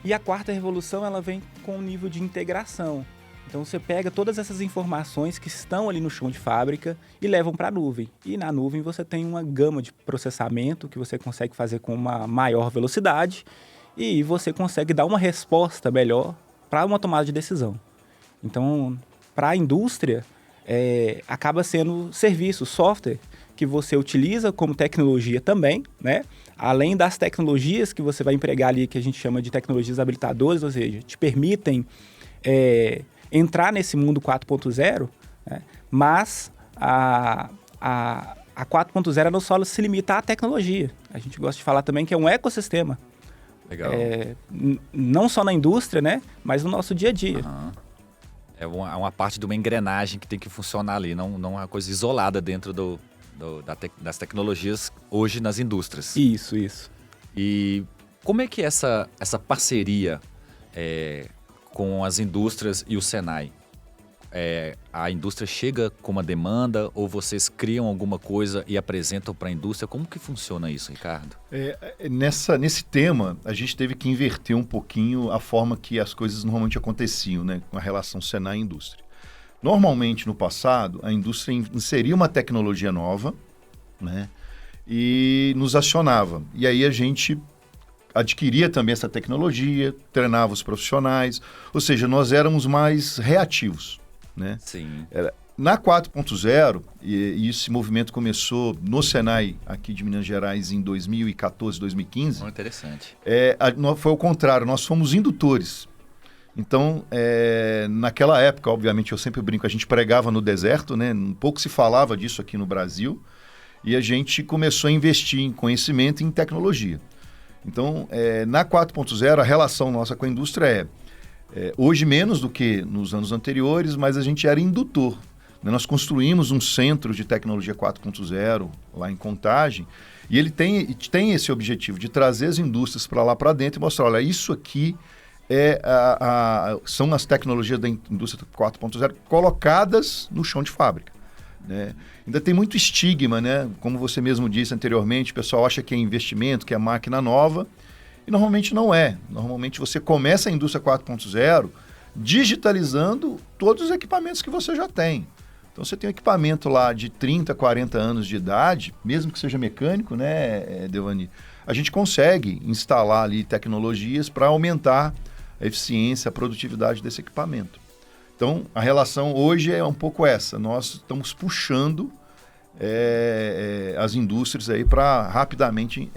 E a quarta revolução, ela vem com um nível de integração. Então você pega todas essas informações que estão ali no chão de fábrica e levam para a nuvem. E na nuvem você tem uma gama de processamento que você consegue fazer com uma maior velocidade e você consegue dar uma resposta melhor para uma tomada de decisão. Então, para a indústria, acaba sendo serviço, software, que você utiliza como tecnologia também, né? Além das tecnologias que você vai empregar ali, que a gente chama de tecnologias habilitadoras, ou seja, te permitem entrar nesse mundo 4.0, né? Mas a a 4.0 não só se limita à tecnologia. A gente gosta de falar também que é um ecossistema. Legal. Não só na indústria, né? Mas no nosso dia a dia. É uma parte de uma engrenagem que tem que funcionar ali, não uma coisa isolada dentro das tecnologias hoje nas indústrias. Isso. E como é que é essa parceria com as indústrias e o Senai? A indústria chega com uma demanda ou vocês criam alguma coisa e apresentam para a indústria? Como que funciona isso, Ricardo? Nesse tema, a gente teve que inverter um pouquinho a forma que as coisas normalmente aconteciam, né, com a relação Senai e indústria. Normalmente, no passado, a indústria inseria uma tecnologia nova, né, e nos acionava. E aí a gente adquiria também essa tecnologia, treinava os profissionais, ou seja, nós éramos mais reativos, né? Sim. Na 4.0, e esse movimento começou no Senai aqui de Minas Gerais em 2014, 2015. Muito interessante. Foi o contrário, nós fomos indutores. Então, naquela época, obviamente, eu sempre brinco, a gente pregava no deserto, né? Um pouco se falava disso aqui no Brasil, e a gente começou a investir em conhecimento e em tecnologia. Então, na 4.0, a relação nossa com a indústria hoje menos do que nos anos anteriores, mas a gente era indutor. Né? Nós construímos um centro de tecnologia 4.0 lá em Contagem, e ele tem esse objetivo de trazer as indústrias para lá para dentro e mostrar, olha, isso aqui são as tecnologias da indústria 4.0 colocadas no chão de fábrica. Né? Ainda tem muito estigma, né? Como você mesmo disse anteriormente, o pessoal acha que é investimento, que é máquina nova, e normalmente não é. Normalmente você começa a indústria 4.0 digitalizando todos os equipamentos que você já tem. Então você tem um equipamento lá de 30, 40 anos de idade, mesmo que seja mecânico, né, Devani? A gente consegue instalar ali tecnologias para aumentar a eficiência, a produtividade desse equipamento. Então, a relação hoje é um pouco essa. Nós estamos puxando as indústrias aí para rapidamente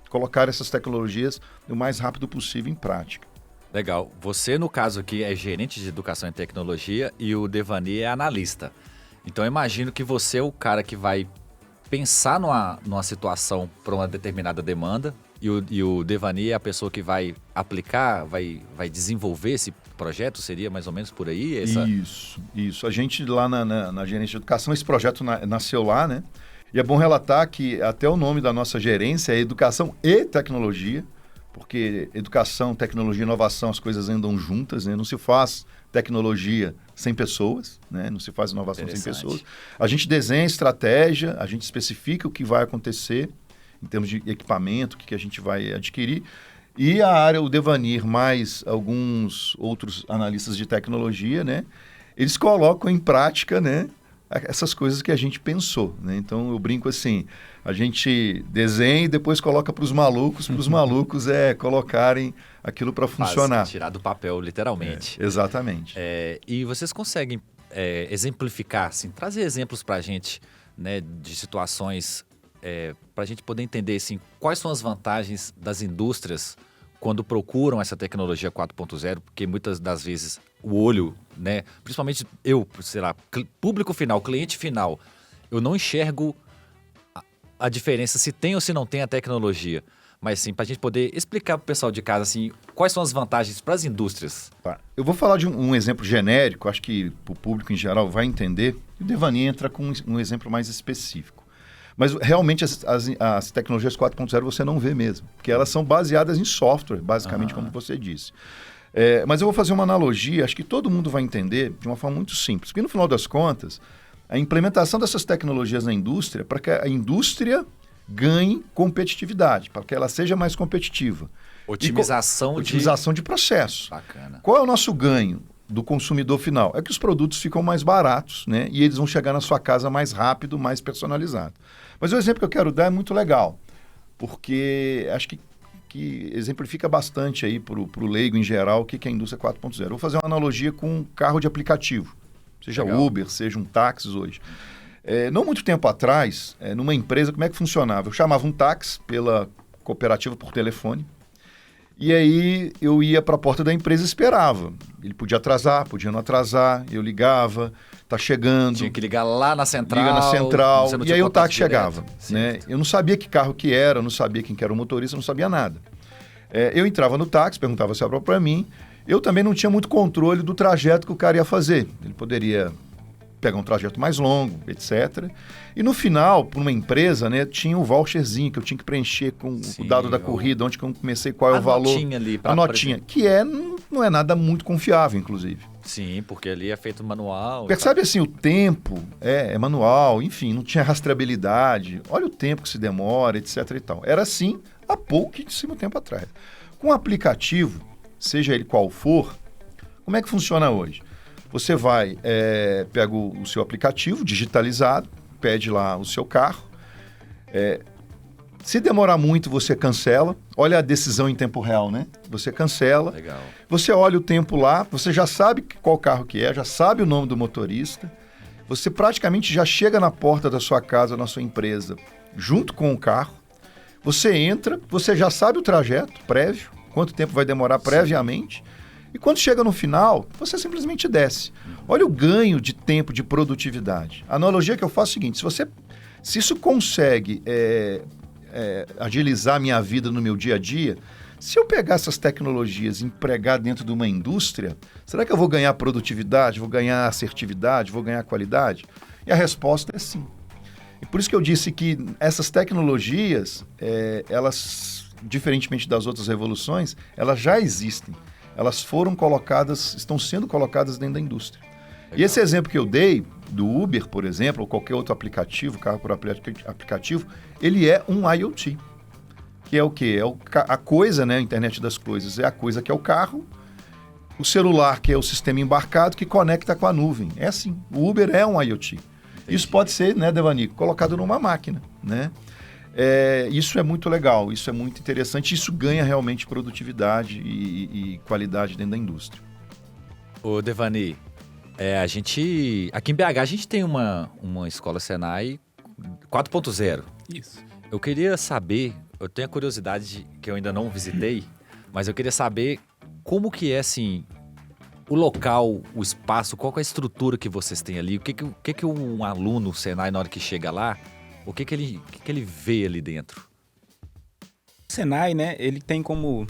colocar essas tecnologias o mais rápido possível em prática. Legal. Você, no caso aqui, é gerente de educação e tecnologia e o Devani é analista. Então, eu imagino que você é o cara que vai pensar numa situação para uma determinada demanda e o Devani é a pessoa que vai aplicar, vai desenvolver esse projeto, seria mais ou menos por aí? Isso. A gente lá na gerência de educação, esse projeto nasceu lá, né? E é bom relatar que até o nome da nossa gerência é Educação e Tecnologia, porque educação, tecnologia e inovação, as coisas andam juntas, né? Não se faz tecnologia sem pessoas, né? Não se faz inovação sem pessoas. A gente desenha estratégia, a gente especifica o que vai acontecer em termos de equipamento, o que a gente vai adquirir. E a área, o Devanir, mais alguns outros analistas de tecnologia, né? Eles colocam em prática, né, essas coisas que a gente pensou, né? Então, eu brinco assim, a gente desenha e depois coloca para os malucos colocarem aquilo para funcionar. Tirar do papel, literalmente. Exatamente. E vocês conseguem exemplificar, assim, trazer exemplos para a gente, né, de situações para a gente poder entender assim, quais são as vantagens das indústrias quando procuram essa tecnologia 4.0, porque muitas das vezes o olho, né, principalmente público final, cliente final, eu não enxergo a diferença se tem ou se não tem a tecnologia. Mas sim, para a gente poder explicar para o pessoal de casa assim, quais são as vantagens para as indústrias. Eu vou falar de um exemplo genérico, acho que o público em geral vai entender, e o Devani entra com um exemplo mais específico. Mas realmente as tecnologias 4.0 você não vê mesmo, porque elas são baseadas em software, basicamente, como você disse. Mas eu vou fazer uma analogia, acho que todo mundo vai entender de uma forma muito simples. Porque no final das contas, a implementação dessas tecnologias na indústria, para que a indústria ganhe competitividade, para que ela seja mais competitiva. Otimização de processos. Bacana. Qual é o nosso ganho do consumidor final? É que os produtos ficam mais baratos, né? E eles vão chegar na sua casa mais rápido, mais personalizado. Mas o exemplo que eu quero dar é muito legal, porque acho que exemplifica bastante aí para o leigo em geral o que é a indústria 4.0. Eu vou fazer uma analogia com um carro de aplicativo, seja Uber, seja um táxi hoje. Não muito tempo atrás, numa empresa, como é que funcionava? Eu chamava um táxi pela cooperativa por telefone, e aí eu ia para a porta da empresa e esperava. Ele podia atrasar, podia não atrasar, eu ligava, tá chegando. Tinha que ligar lá na central. Liga na central. você não E tinha aí o contato táxi direto. chegava. Né? Eu não sabia que carro que era, eu não sabia quem que era o motorista, eu não sabia nada. Eu entrava no táxi, perguntava se era para mim. Eu também não tinha muito controle do trajeto que o cara ia fazer. Ele poderia pegar um trajeto mais longo, etc. E no final, por uma empresa, né, tinha o voucherzinho que eu tinha que preencher com o dado da corrida, onde que eu comecei, qual é o valor. Notinha ali pra a notinha, que não é nada muito confiável, inclusive. Sim, porque ali é feito manual. Percebe assim, o tempo é manual, enfim, não tinha rastreabilidade. Olha o tempo que se demora, etc e tal. Era assim há pouquíssimo tempo atrás. Com o aplicativo, seja ele qual for, como é que funciona hoje? Você vai, pega o seu aplicativo digitalizado, pede lá o seu carro. Se demorar muito, você cancela. Olha a decisão em tempo real, né? Você cancela. Legal. Você olha o tempo lá, você já sabe qual carro que é, já sabe o nome do motorista. Você praticamente já chega na porta da sua casa, na sua empresa, junto com o carro. Você entra, você já sabe o trajeto prévio, quanto tempo vai demorar previamente. E quando chega no final, você simplesmente desce. Olha o ganho de tempo, de produtividade. A analogia que eu faço é o seguinte, se isso consegue agilizar a minha vida no meu dia a dia, se eu pegar essas tecnologias e empregar dentro de uma indústria, será que eu vou ganhar produtividade, vou ganhar assertividade, vou ganhar qualidade? E a resposta é sim. E por isso que eu disse que essas tecnologias, elas, diferentemente das outras revoluções, elas já existem. Elas foram colocadas, estão sendo colocadas dentro da indústria. Legal. E esse exemplo que eu dei, do Uber, por exemplo, ou qualquer outro aplicativo, carro por aplicativo, ele é um IoT. Que é o quê? A coisa, né? A internet das coisas. É a coisa que é o carro, o celular, que é o sistema embarcado, que conecta com a nuvem. É assim. O Uber é um IoT. Entendi. Isso pode ser, né, Devani, colocado numa máquina, né? Isso é muito legal, isso é muito interessante, isso ganha realmente produtividade e qualidade dentro da indústria. Ô, Devani, a gente... Aqui em BH a gente tem uma escola Senai 4.0. Isso. Eu queria saber, eu tenho a curiosidade que eu ainda não visitei, mas eu queria saber como que é, assim, o local, o espaço, qual que é a estrutura que vocês têm ali, o que um aluno Senai, na hora que chega lá, o que ele vê ali dentro? O Senai, né, ele tem como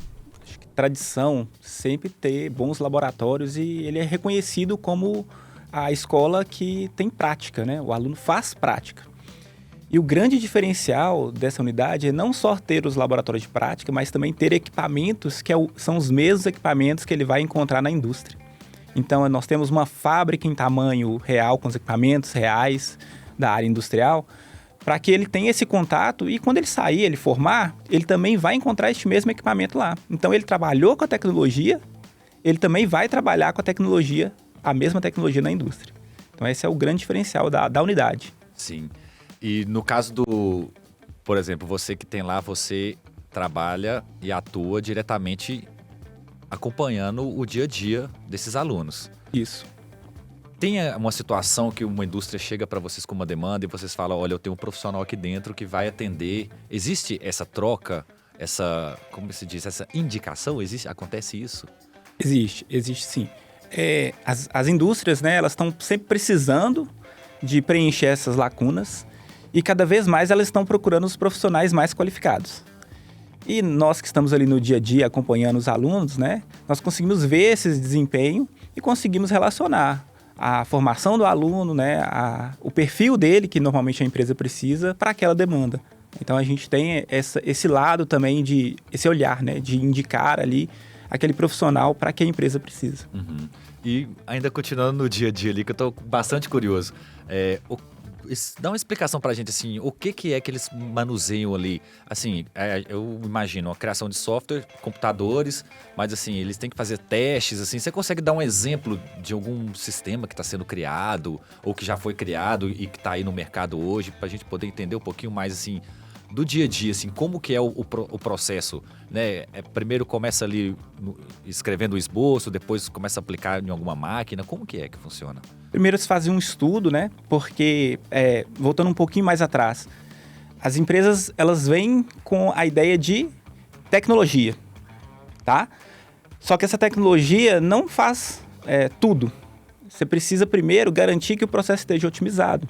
tradição sempre ter bons laboratórios e ele é reconhecido como a escola que tem prática, né? O aluno faz prática. E o grande diferencial dessa unidade é não só ter os laboratórios de prática, mas também ter equipamentos que são os mesmos equipamentos que ele vai encontrar na indústria. Então, nós temos uma fábrica em tamanho real, com os equipamentos reais da área industrial, para que ele tenha esse contato e quando ele sair, ele formar, ele também vai encontrar este mesmo equipamento lá. Então, ele trabalhou com a tecnologia, ele também vai trabalhar com a tecnologia, a mesma tecnologia na indústria. Então, esse é o grande diferencial da unidade. Sim. E no caso por exemplo, você que tem lá, você trabalha e atua diretamente acompanhando o dia a dia desses alunos. Isso. Tem uma situação que uma indústria chega para vocês com uma demanda e vocês falam, olha, eu tenho um profissional aqui dentro que vai atender. Existe essa troca, como se diz, essa indicação? Acontece isso? Existe sim. As indústrias, né, elas estão sempre precisando de preencher essas lacunas e cada vez mais elas estão procurando os profissionais mais qualificados. E nós que estamos ali no dia a dia acompanhando os alunos, né, nós conseguimos ver esse desempenho e conseguimos relacionar a formação do aluno, né, o perfil dele, que normalmente a empresa precisa, para aquela demanda. Então a gente tem esse lado também, esse olhar, né, de indicar ali aquele profissional para que a empresa precisa. Uhum. E ainda continuando no dia a dia ali, que eu estou bastante curioso, dá uma explicação pra gente, assim, o que é que eles manuseiam ali? Assim, eu imagino a criação de software, computadores, mas assim, eles têm que fazer testes, assim, você consegue dar um exemplo de algum sistema que está sendo criado, ou que já foi criado e que está aí no mercado hoje, pra gente poder entender um pouquinho mais, assim, do dia a dia, assim, como que é o processo, né? Primeiro começa ali escrevendo o esboço, depois começa a aplicar em alguma máquina, como que funciona? Primeiro se fazia um estudo, né? Porque, voltando um pouquinho mais atrás, as empresas, elas vêm com a ideia de tecnologia, tá? Só que essa tecnologia não faz tudo. você precisa primeiro garantir que o processo esteja otimizado.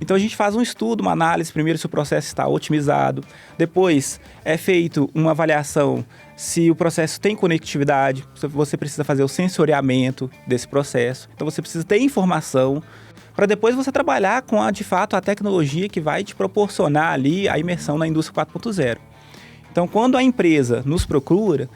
Então a gente faz um estudo, uma análise primeiro se o processo está otimizado, depois é feito uma avaliação se o processo tem conectividade, você precisa fazer o sensoriamento desse processo, então você precisa ter informação para depois você trabalhar com, de fato, a tecnologia que vai te proporcionar ali a imersão na indústria 4.0. Então, quando a empresa nos procura,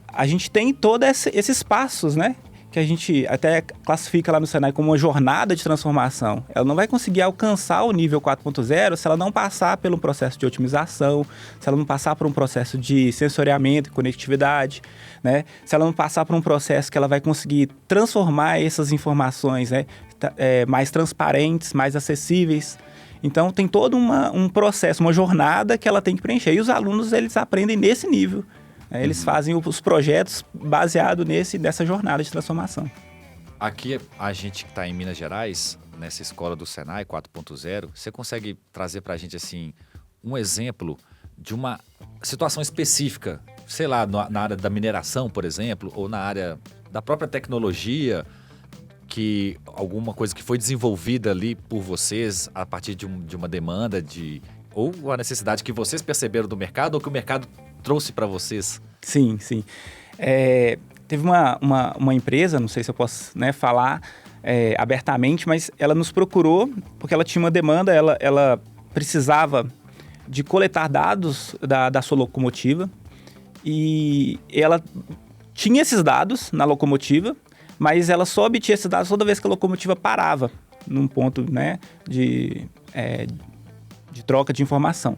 a gente tem todos esses passos, né? Que a gente até classifica lá no Senai como uma jornada de transformação. Ela não vai conseguir alcançar o nível 4.0 se ela não passar pelo processo de otimização, se ela não passar por um processo de sensoriamento e conectividade, né? Se ela não passar por um processo que ela vai conseguir transformar essas informações, né? Mais transparentes, mais acessíveis. Então, tem todo um processo, uma jornada que ela tem que preencher. E os alunos, eles aprendem nesse nível. Eles fazem os projetos baseados nessa jornada de transformação. Aqui, a gente que está em Minas Gerais, nessa escola do Senai 4.0, você consegue trazer para a gente assim, um exemplo de uma situação específica, sei lá, na área da mineração, por exemplo, ou na área da própria tecnologia, que alguma coisa que foi desenvolvida ali por vocês a partir de uma demanda, ou a necessidade que vocês perceberam do mercado, ou que o mercado trouxe para vocês? Sim. Teve uma empresa, não sei se eu posso, né, falar abertamente, mas ela nos procurou porque ela tinha uma demanda, ela precisava de coletar dados da sua locomotiva e ela tinha esses dados na locomotiva, mas ela só obtinha esses dados toda vez que a locomotiva parava num ponto, né, de troca de informação.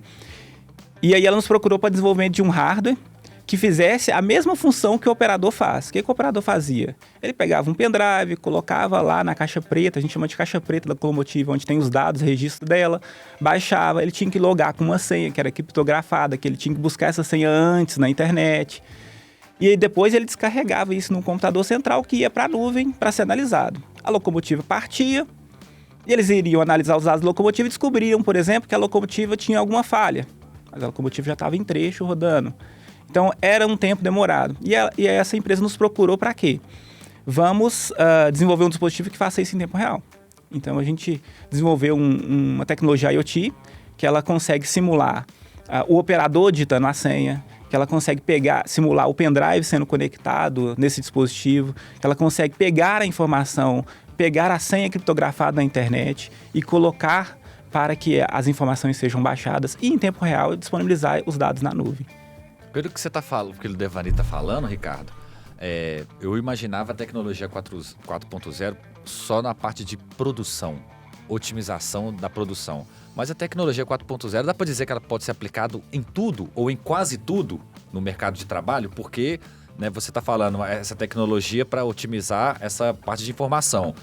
E aí ela nos procurou para desenvolvimento de um hardware que fizesse a mesma função que o operador faz. O que o operador fazia? Ele pegava um pendrive, colocava lá na caixa preta, a gente chama de caixa preta da locomotiva, onde tem os dados, registro dela, baixava, ele tinha que logar com uma senha que era criptografada, que ele tinha que buscar essa senha antes na internet. E aí depois ele descarregava isso num computador central que ia para a nuvem para ser analisado. A locomotiva partia, e eles iriam analisar os dados da locomotiva e descobriam, por exemplo, que a locomotiva tinha alguma falha. Mas a locomotiva já estava em trecho rodando. Então, era um tempo demorado. E essa empresa nos procurou para quê? Vamos desenvolver um dispositivo que faça isso em tempo real. Então, a gente desenvolveu uma tecnologia IoT que ela consegue simular o operador digitando a senha, que ela consegue simular o pendrive sendo conectado nesse dispositivo, que ela consegue pegar a informação, pegar a senha criptografada na internet e colocar para que as informações sejam baixadas e, em tempo real, disponibilizar os dados na nuvem. Pelo que você está falando, que o Devani está falando, Ricardo, eu imaginava a tecnologia 4.0 só na parte de produção, otimização da produção. Mas a tecnologia 4.0, dá para dizer que ela pode ser aplicada em tudo ou em quase tudo no mercado de trabalho? Porque, né, você está falando essa tecnologia para otimizar essa parte de informação.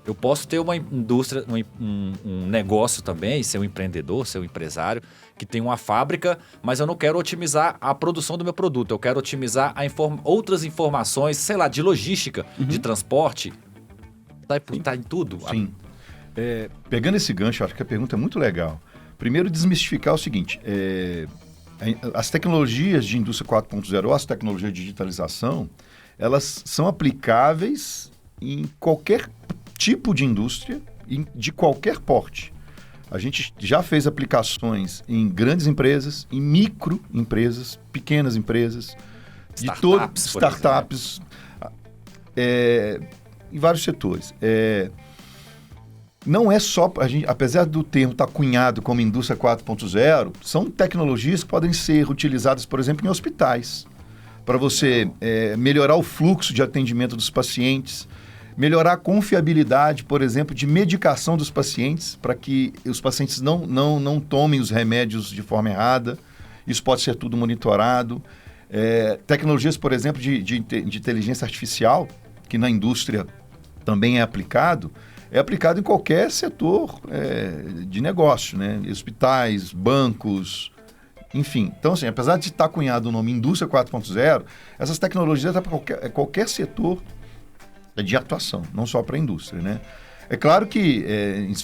Eu posso ter uma indústria, um negócio também, ser um empreendedor, ser um empresário, que tem uma fábrica, mas eu não quero otimizar a produção do meu produto. Eu quero otimizar outras informações, sei lá, de logística, de transporte. Tá em tudo. Sim. Pegando esse gancho, acho que a pergunta é muito legal. Primeiro, desmistificar o seguinte. As tecnologias de indústria 4.0 ou as tecnologias de digitalização, elas são aplicáveis em qualquer tipo de indústria, de qualquer porte. A gente já fez aplicações em grandes empresas, em microempresas, pequenas empresas, startups, em vários setores. Não é só, apesar do termo estar cunhado como indústria 4.0, são tecnologias que podem ser utilizadas, por exemplo, em hospitais, para você melhorar o fluxo de atendimento dos pacientes, melhorar a confiabilidade, por exemplo, de medicação dos pacientes, para que os pacientes não tomem os remédios de forma errada. Isso pode ser tudo monitorado. Tecnologias, por exemplo, de inteligência artificial, que na indústria também é aplicado em qualquer setor de negócio, né? Hospitais, bancos, enfim. Então, assim, apesar de estar cunhado o nome Indústria 4.0, essas tecnologias estão para qualquer setor de atuação, não só para a indústria, né? É claro que,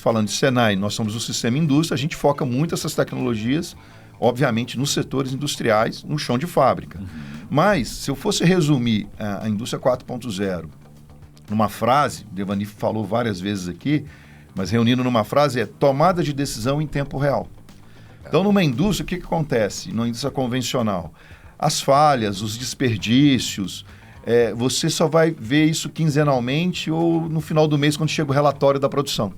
falando de Senai, nós somos o sistema indústria, a gente foca muito essas tecnologias, obviamente, nos setores industriais, no chão de fábrica. Mas, se eu fosse resumir a indústria 4.0 numa frase, o Devani falou várias vezes aqui, mas reunindo numa frase é tomada de decisão em tempo real. Então, numa indústria, o que acontece? Numa indústria convencional, as falhas, os desperdícios, você só vai ver isso quinzenalmente ou no final do mês, quando chega o relatório da produção.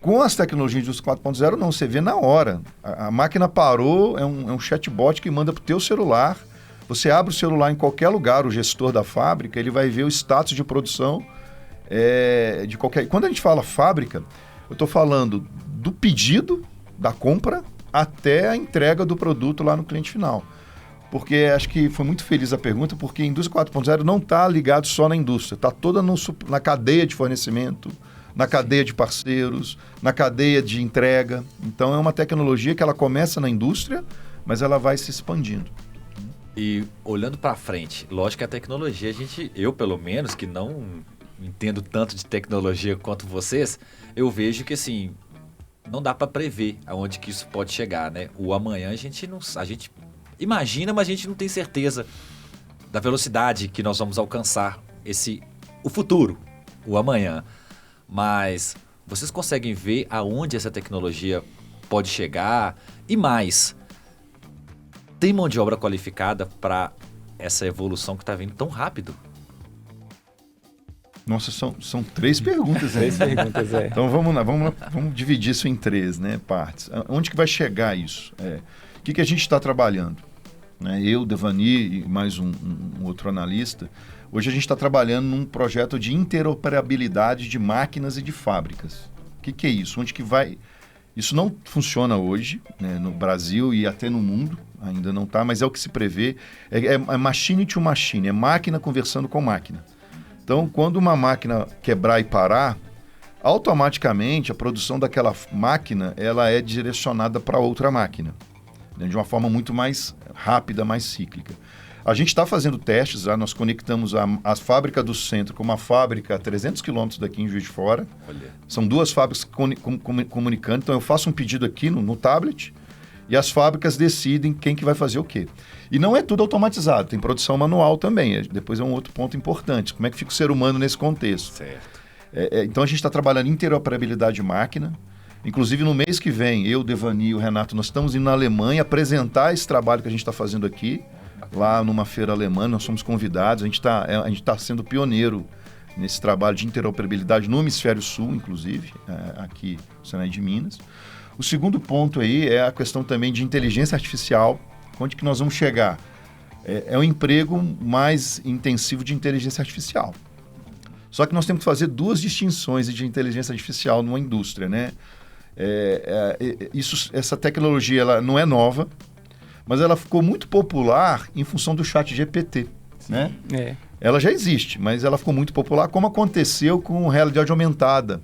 Com as tecnologias de indústria 4.0, não, você vê na hora. A máquina parou, é um chatbot que manda para o teu celular. Você abre o celular em qualquer lugar, o gestor da fábrica, ele vai ver o status de produção de qualquer... Quando a gente fala fábrica, eu estou falando do pedido, da compra, até a entrega do produto lá no cliente final. Porque acho que foi muito feliz a pergunta, porque a indústria 4.0 não está ligado só na indústria, está toda na cadeia de fornecimento, na cadeia de parceiros, na cadeia de entrega. Então é uma tecnologia que ela começa na indústria, mas ela vai se expandindo. E olhando para frente, lógico que a tecnologia, eu pelo menos, que não entendo tanto de tecnologia quanto vocês, eu vejo que assim, não dá para prever aonde que isso pode chegar, né? O amanhã a gente imagina, mas a gente não tem certeza da velocidade que nós vamos alcançar o futuro, o amanhã. Mas vocês conseguem ver aonde essa tecnologia pode chegar? E mais, tem mão de obra qualificada para essa evolução que está vindo tão rápido? Nossa, são 3 perguntas. 3 perguntas, Então vamos lá, vamos dividir isso em 3, né, partes. Onde que vai chegar isso? O que a gente está trabalhando? Eu, Devani e mais um outro analista, hoje a gente está trabalhando num projeto de interoperabilidade de máquinas e de fábricas. O que é isso? Onde que vai... Isso não funciona hoje, né, no Brasil e até no mundo, ainda não está, mas é o que se prevê. É machine to machine, é máquina conversando com máquina. Então, quando uma máquina quebrar e parar, automaticamente a produção daquela máquina ela é direcionada para outra máquina, né, de uma forma muito mais rápida, mais cíclica. A gente está fazendo testes, nós conectamos a fábrica do centro com uma fábrica a 300 quilômetros daqui em Juiz de Fora. Olha. São 2 fábricas comunicando, então eu faço um pedido aqui no tablet e as fábricas decidem quem que vai fazer o quê. E não é tudo automatizado, tem produção manual também, depois é um outro ponto importante, como é que fica o ser humano nesse contexto. Certo. Então a gente está trabalhando em interoperabilidade de máquina. Inclusive, no mês que vem, eu, Devani e o Renato, nós estamos indo na Alemanha apresentar esse trabalho que a gente está fazendo aqui, lá numa feira alemã. Nós somos convidados, a gente está sendo pioneiro nesse trabalho de interoperabilidade no Hemisfério Sul, inclusive, aqui no Senai de Minas. O segundo ponto aí é a questão também de inteligência artificial. Onde que nós vamos chegar? É um emprego mais intensivo de inteligência artificial. Só que nós temos que fazer 2 distinções de inteligência artificial numa indústria, né? Essa tecnologia ela não é nova, mas ela ficou muito popular em função do ChatGPT, né? Ela já existe, mas ela ficou muito popular, como aconteceu com realidade aumentada,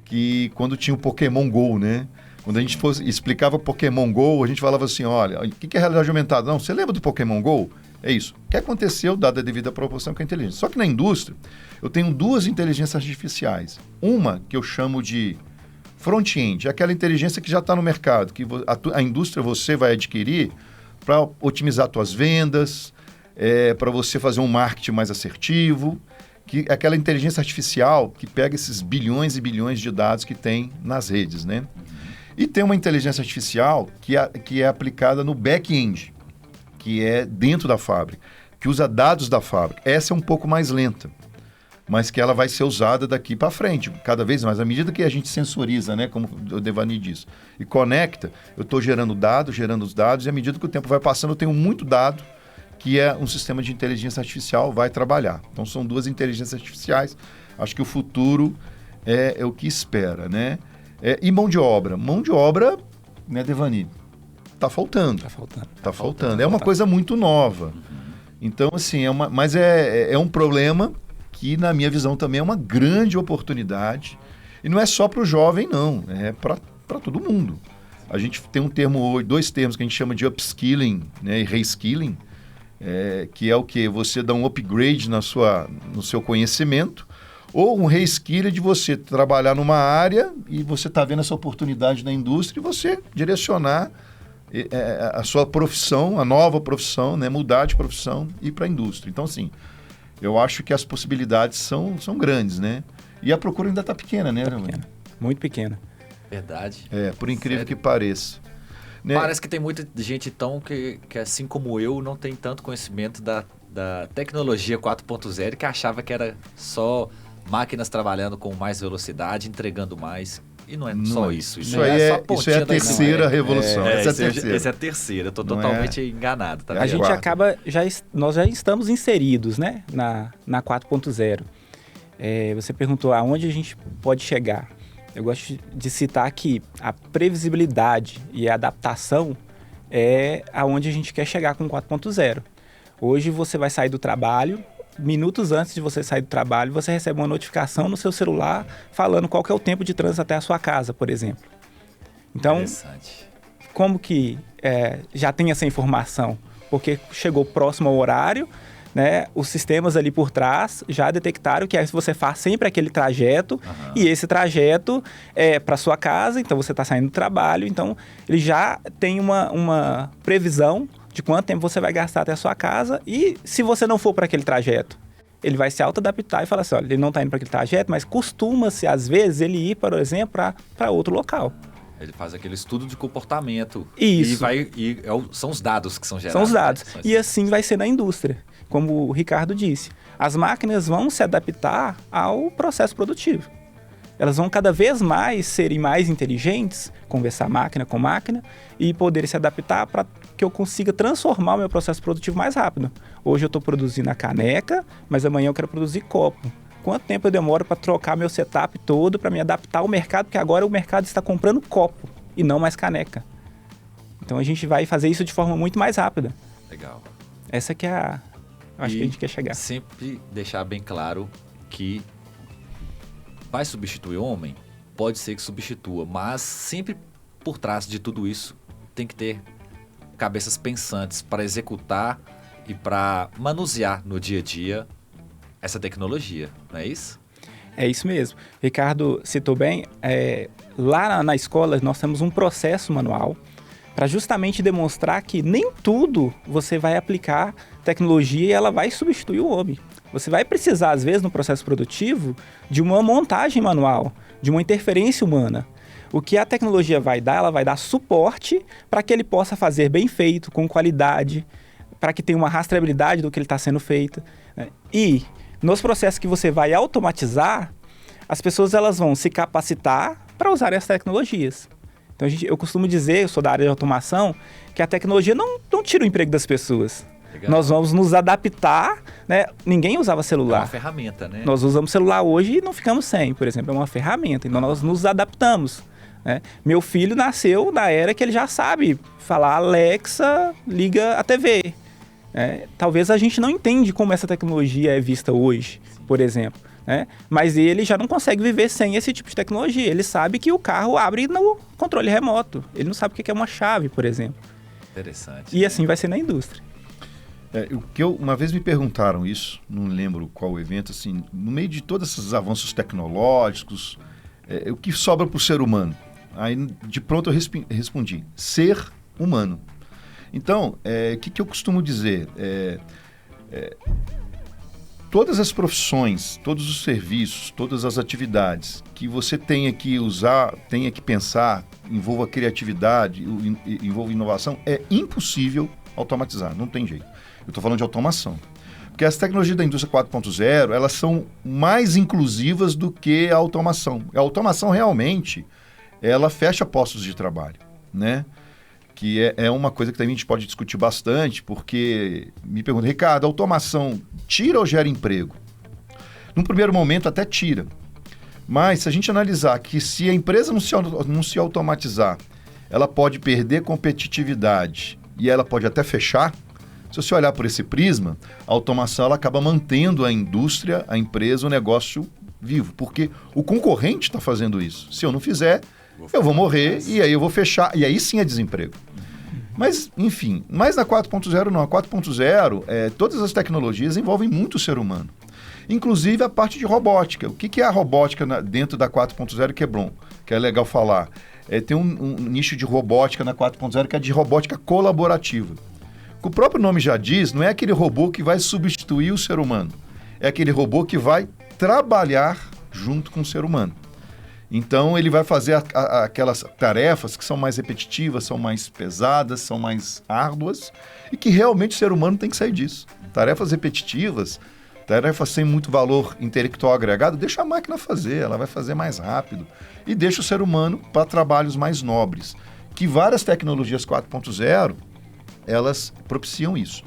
que quando tinha o Pokémon GO, né? Quando a gente explicava Pokémon GO, a gente falava assim, olha, o que é realidade aumentada? Não, você lembra do Pokémon GO? É isso. O que aconteceu, dada a devida proporção com a inteligência? Só que na indústria, eu tenho 2 inteligências artificiais. Uma que eu chamo de front-end, é aquela inteligência que já está no mercado, que a indústria você vai adquirir para otimizar suas vendas, para você fazer um marketing mais assertivo, que é aquela inteligência artificial que pega esses bilhões e bilhões de dados que tem nas redes, né? E tem uma inteligência artificial que é aplicada no back-end, que é dentro da fábrica, que usa dados da fábrica. Essa é um pouco mais lenta, mas que ela vai ser usada daqui para frente, cada vez mais. À medida que a gente sensoriza, né, como o Devani disse, e conecta, eu estou gerando os dados, e à medida que o tempo vai passando, eu tenho muito dado que um sistema de inteligência artificial vai trabalhar. Então, são 2 inteligências artificiais. Acho que o futuro é o que espera, né? E mão de obra. Mão de obra, né, Devani? Está faltando. Está faltando. É uma coisa muito nova. Então, assim, mas é um problema que, na minha visão, também é uma grande oportunidade. E não é só para o jovem, não. É para todo mundo. A gente tem 2 termos que a gente chama de upskilling, né, e reskilling, que é o quê? Você dá um upgrade no seu conhecimento, ou um reskill de você trabalhar numa área e você está vendo essa oportunidade na indústria e você direcionar a sua profissão, a nova profissão, né, mudar de profissão e ir para a indústria. Então, assim, eu acho que as possibilidades são grandes, né? E a procura ainda está pequena, né? Muito pequena. Verdade. Por incrível que pareça. Né? Parece que tem muita gente, então, que assim como eu, não tem tanto conhecimento da tecnologia 4.0, que achava que era só máquinas trabalhando com mais velocidade, entregando mais. E não é só isso. Isso é a terceira revolução. Essa é a terceira. Eu estou totalmente enganado. Tá? A gente acaba... nós já estamos inseridos, né? Na 4.0. Você perguntou aonde a gente pode chegar. Eu gosto de citar que a previsibilidade e a adaptação é aonde a gente quer chegar com o 4.0. Hoje você vai sair do trabalho, minutos antes de você sair do trabalho, você recebe uma notificação no seu celular falando qual que é o tempo de trânsito até a sua casa, por exemplo. Então, como que já tem essa informação? Porque chegou próximo ao horário, né, os sistemas ali por trás já detectaram que você faz sempre aquele trajeto, e esse trajeto é para sua casa, então você está saindo do trabalho, então ele já tem uma previsão de quanto tempo você vai gastar até a sua casa, e se você não for para aquele trajeto, ele vai se auto-adaptar e falar assim, olha, ele não está indo para aquele trajeto, mas costuma-se, às vezes, ele ir, por exemplo, para outro local. Ele faz aquele estudo de comportamento. Isso. São os dados que são gerados. São os dados. Né? E assim vai ser na indústria, como o Ricardo disse. As máquinas vão se adaptar ao processo produtivo. Elas vão cada vez mais serem mais inteligentes, conversar máquina com máquina, e poder se adaptar para que eu consiga transformar o meu processo produtivo mais rápido. Hoje eu estou produzindo a caneca, mas amanhã eu quero produzir copo. Quanto tempo eu demoro para trocar meu setup todo, para me adaptar ao mercado, porque agora o mercado está comprando copo e não mais caneca. Então a gente vai fazer isso de forma muito mais rápida. Legal. Essa que é acho que a gente quer chegar. Sempre deixar bem claro que vai substituir o homem? Pode ser que substitua, mas sempre por trás de tudo isso tem que ter cabeças pensantes para executar e para manusear no dia a dia essa tecnologia, não é isso? É isso mesmo. Ricardo citou bem, lá na escola nós temos um processo manual para justamente demonstrar que nem tudo você vai aplicar tecnologia e ela vai substituir o homem. Você vai precisar, às vezes, no processo produtivo, de uma montagem manual, de uma interferência humana. O que a tecnologia vai dar, ela vai dar suporte para que ele possa fazer bem feito, com qualidade, para que tenha uma rastreabilidade do que ele está sendo feito, né? E nos processos que você vai automatizar, as pessoas elas vão se capacitar para usar as tecnologias. Então eu costumo dizer, eu sou da área de automação, que a tecnologia não tira o emprego das pessoas. Legal. Nós vamos nos adaptar, né? Ninguém usava celular. É uma ferramenta, né? Nós usamos celular hoje e não ficamos sem, por exemplo, é uma ferramenta. Então nós nos adaptamos, né? Meu filho nasceu na era que ele já sabe falar Alexa, liga a TV. Talvez a gente não entende como essa tecnologia é vista hoje, por exemplo, né? Mas ele já não consegue viver sem esse tipo de tecnologia. Ele sabe que o carro abre no controle remoto. Ele não sabe o que é uma chave, por exemplo. Interessante. E assim vai ser na indústria. Uma vez me perguntaram isso, não lembro qual evento, assim, no meio de todos esses avanços tecnológicos, o que sobra para o ser humano? Aí, de pronto, eu respondi, ser humano. Então, o que eu costumo dizer? Todas as profissões, todos os serviços, todas as atividades que você tenha que usar, tenha que pensar, envolva criatividade, envolva inovação, é impossível automatizar, não tem jeito. Eu estou falando de automação. Porque as tecnologias da indústria 4.0, elas são mais inclusivas do que a automação. A automação realmente, ela fecha postos de trabalho, né? Que é uma coisa que também a gente pode discutir bastante, porque me pergunta, Ricardo, a automação tira ou gera emprego? Num primeiro momento até tira. Mas se a gente analisar que se a empresa não se automatizar, ela pode perder competitividade e ela pode até fechar. Se você olhar por esse prisma, a automação ela acaba mantendo a indústria, a empresa, o negócio vivo, porque o concorrente está fazendo isso. Se eu não fizer, eu vou morrer e aí eu vou fechar, e aí sim é desemprego. Mas, enfim, mas na 4.0 não. A 4.0, todas as tecnologias envolvem muito o ser humano. Inclusive a parte de robótica. O que é a robótica dentro da 4.0 que é bom, que é legal falar? Tem um nicho de robótica na 4.0 que é de robótica colaborativa. O próprio nome já diz, não é aquele robô que vai substituir o ser humano. é aquele robô que vai trabalhar junto com o ser humano. Então, ele vai fazer aquelas tarefas que são mais repetitivas, são mais pesadas, são mais árduas, e que realmente o ser humano tem que sair disso. Tarefas repetitivas, tarefas sem muito valor intelectual agregado, deixa a máquina fazer, ela vai fazer mais rápido. E deixa o ser humano para trabalhos mais nobres. Que várias tecnologias 4.0, elas propiciam isso.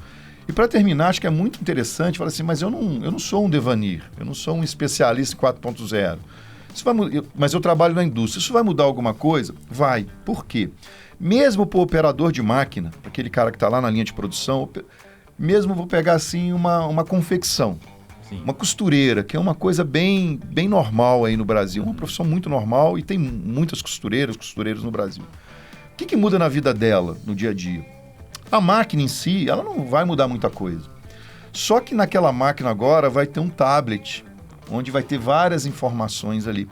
E para terminar, acho que é muito interessante falar assim, mas eu não sou um devanir, eu não sou um especialista em 4.0. Mas eu trabalho na indústria. Isso vai mudar alguma coisa? Vai. Por quê? Mesmo para o operador de máquina, aquele cara que está lá na linha de produção, mesmo vou pegar assim uma confecção, uma costureira, que é uma coisa bem normal aí no Brasil, uma profissão muito normal e tem muitas costureiros no Brasil. O que muda na vida dela, no dia a dia? A máquina em si, ela não vai mudar muita coisa. Só que naquela máquina agora vai ter um tablet, onde vai ter várias informações ali,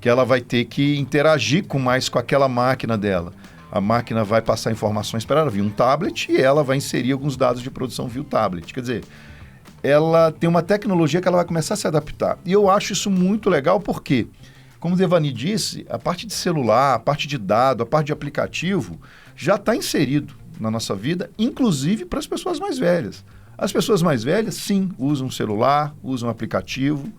que ela vai ter que interagir mais com aquela máquina dela. A máquina vai passar informações para ela via um tablet e ela vai inserir alguns dados de produção via o tablet. Quer dizer, ela tem uma tecnologia que ela vai começar a se adaptar. E eu acho isso muito legal porque, como o Devani disse, a parte de celular, a parte de dado, a parte de aplicativo já está inserido na nossa vida, inclusive para as pessoas mais velhas. As pessoas mais velhas, sim, usam celular, usam aplicativo,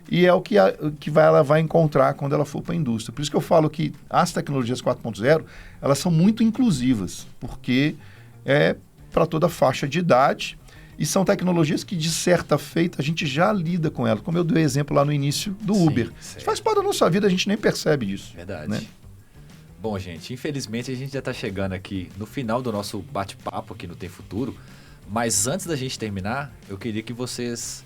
e é o que ela vai encontrar quando ela for para a indústria. Por isso que eu falo que as tecnologias 4.0, elas são muito inclusivas, porque é para toda faixa de idade, e são tecnologias que, de certa feita, a gente já lida com elas, como eu dei exemplo lá no início do Uber. Isso faz parte da nossa vida, a gente nem percebe disso. Verdade. Né? Bom, gente, infelizmente a gente já está chegando aqui no final do nosso bate-papo aqui no Tem Futuro. Mas antes da gente terminar, eu queria que vocês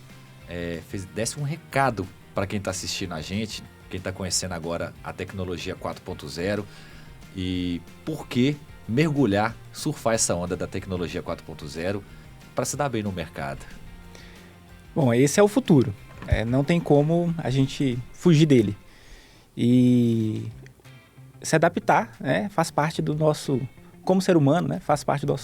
dessem um recado para quem está assistindo a gente, quem está conhecendo agora a tecnologia 4.0 e por que mergulhar, surfar essa onda da tecnologia 4.0 para se dar bem no mercado. Bom, esse é o futuro. Não tem como a gente fugir dele. E se adaptar, faz parte do nosso, como ser humano, faz parte do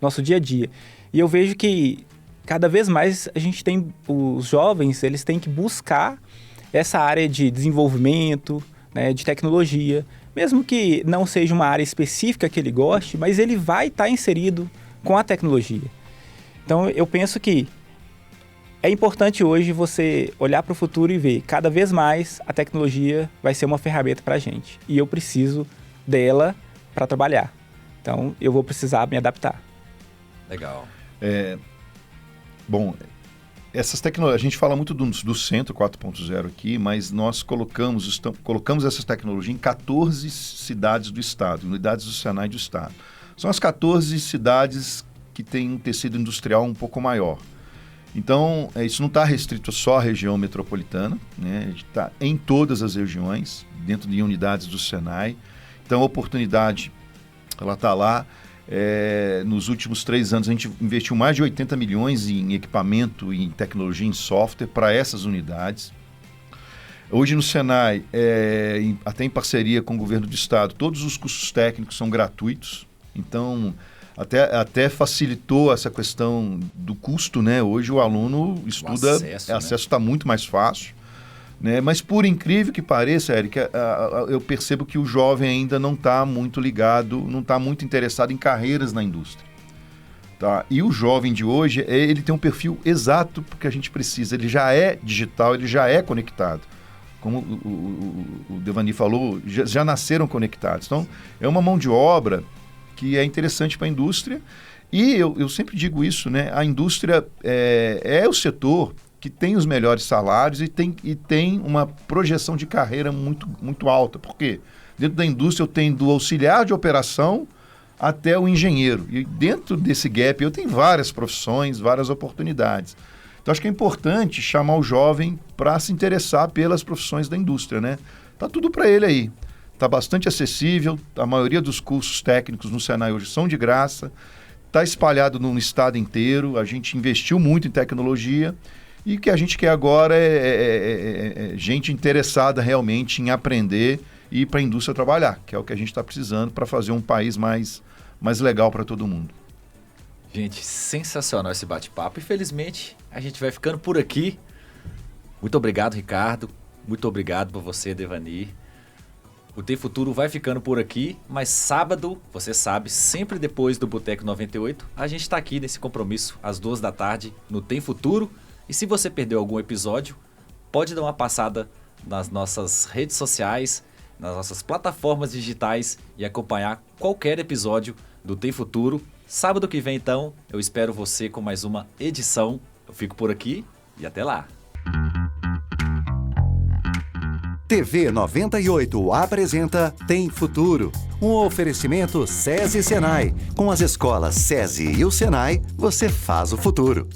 nosso dia a dia. E eu vejo que cada vez mais a gente tem, os jovens, eles têm que buscar essa área de desenvolvimento, de tecnologia, mesmo que não seja uma área específica que ele goste, mas ele vai estar inserido com a tecnologia. Então eu penso que é importante hoje você olhar para o futuro e ver, cada vez mais a tecnologia vai ser uma ferramenta para a gente. E eu preciso dela para trabalhar. Então eu vou precisar me adaptar. Legal. Bom, essas tecnologias, a gente fala muito do Centro 4.0 aqui, mas nós colocamos essas tecnologias em 14 cidades do estado, unidades do Senai do estado. São as 14 cidades que têm um tecido industrial um pouco maior. Então, isso não está restrito só à região metropolitana, né? A gente está em todas as regiões, dentro de unidades do Senai. Então, a oportunidade, ela está lá. Nos últimos 3 anos a gente investiu mais de 80 milhões em equipamento, em tecnologia, em software para essas unidades. Hoje no Senai, até em parceria com o governo do estado, todos os cursos técnicos são gratuitos, então até facilitou essa questão do custo, né? Hoje o aluno estuda, o acesso está muito mais fácil. Né? Mas por incrível que pareça, Eric, eu percebo que o jovem ainda não está muito ligado, não está muito interessado em carreiras na indústria. Tá? E o jovem de hoje, ele tem um perfil exato porque a gente precisa. Ele já é digital, ele já é conectado. Como o Devani falou, já nasceram conectados. Então, é uma mão de obra que é interessante para a indústria. E eu sempre digo isso, né? A indústria é o setor que tem os melhores salários e tem uma projeção de carreira muito, muito alta. Por quê? Dentro da indústria eu tenho do auxiliar de operação até o engenheiro. E dentro desse gap eu tenho várias profissões, várias oportunidades. Então acho que é importante chamar o jovem para se interessar pelas profissões da indústria, né? Tá tudo para ele aí. Tá bastante acessível, a maioria dos cursos técnicos no Senai hoje são de graça, tá espalhado no estado inteiro, a gente investiu muito em tecnologia. E o que a gente quer agora é gente interessada realmente em aprender e ir para a indústria trabalhar, que é o que a gente está precisando para fazer um país mais legal para todo mundo. Gente, sensacional esse bate-papo. Infelizmente, a gente vai ficando por aqui. Muito obrigado, Ricardo. Muito obrigado por você, Devani. O Tem Futuro vai ficando por aqui, mas sábado, você sabe, sempre depois do Boteco 98, a gente está aqui nesse compromisso às 2 da tarde no Tem Futuro. E se você perdeu algum episódio, pode dar uma passada nas nossas redes sociais, nas nossas plataformas digitais e acompanhar qualquer episódio do Tem Futuro. Sábado que vem, então, eu espero você com mais uma edição. Eu fico por aqui e até lá. TV 98 apresenta Tem Futuro. Um oferecimento SESI e Senai. Com as escolas SESI e o Senai, você faz o futuro.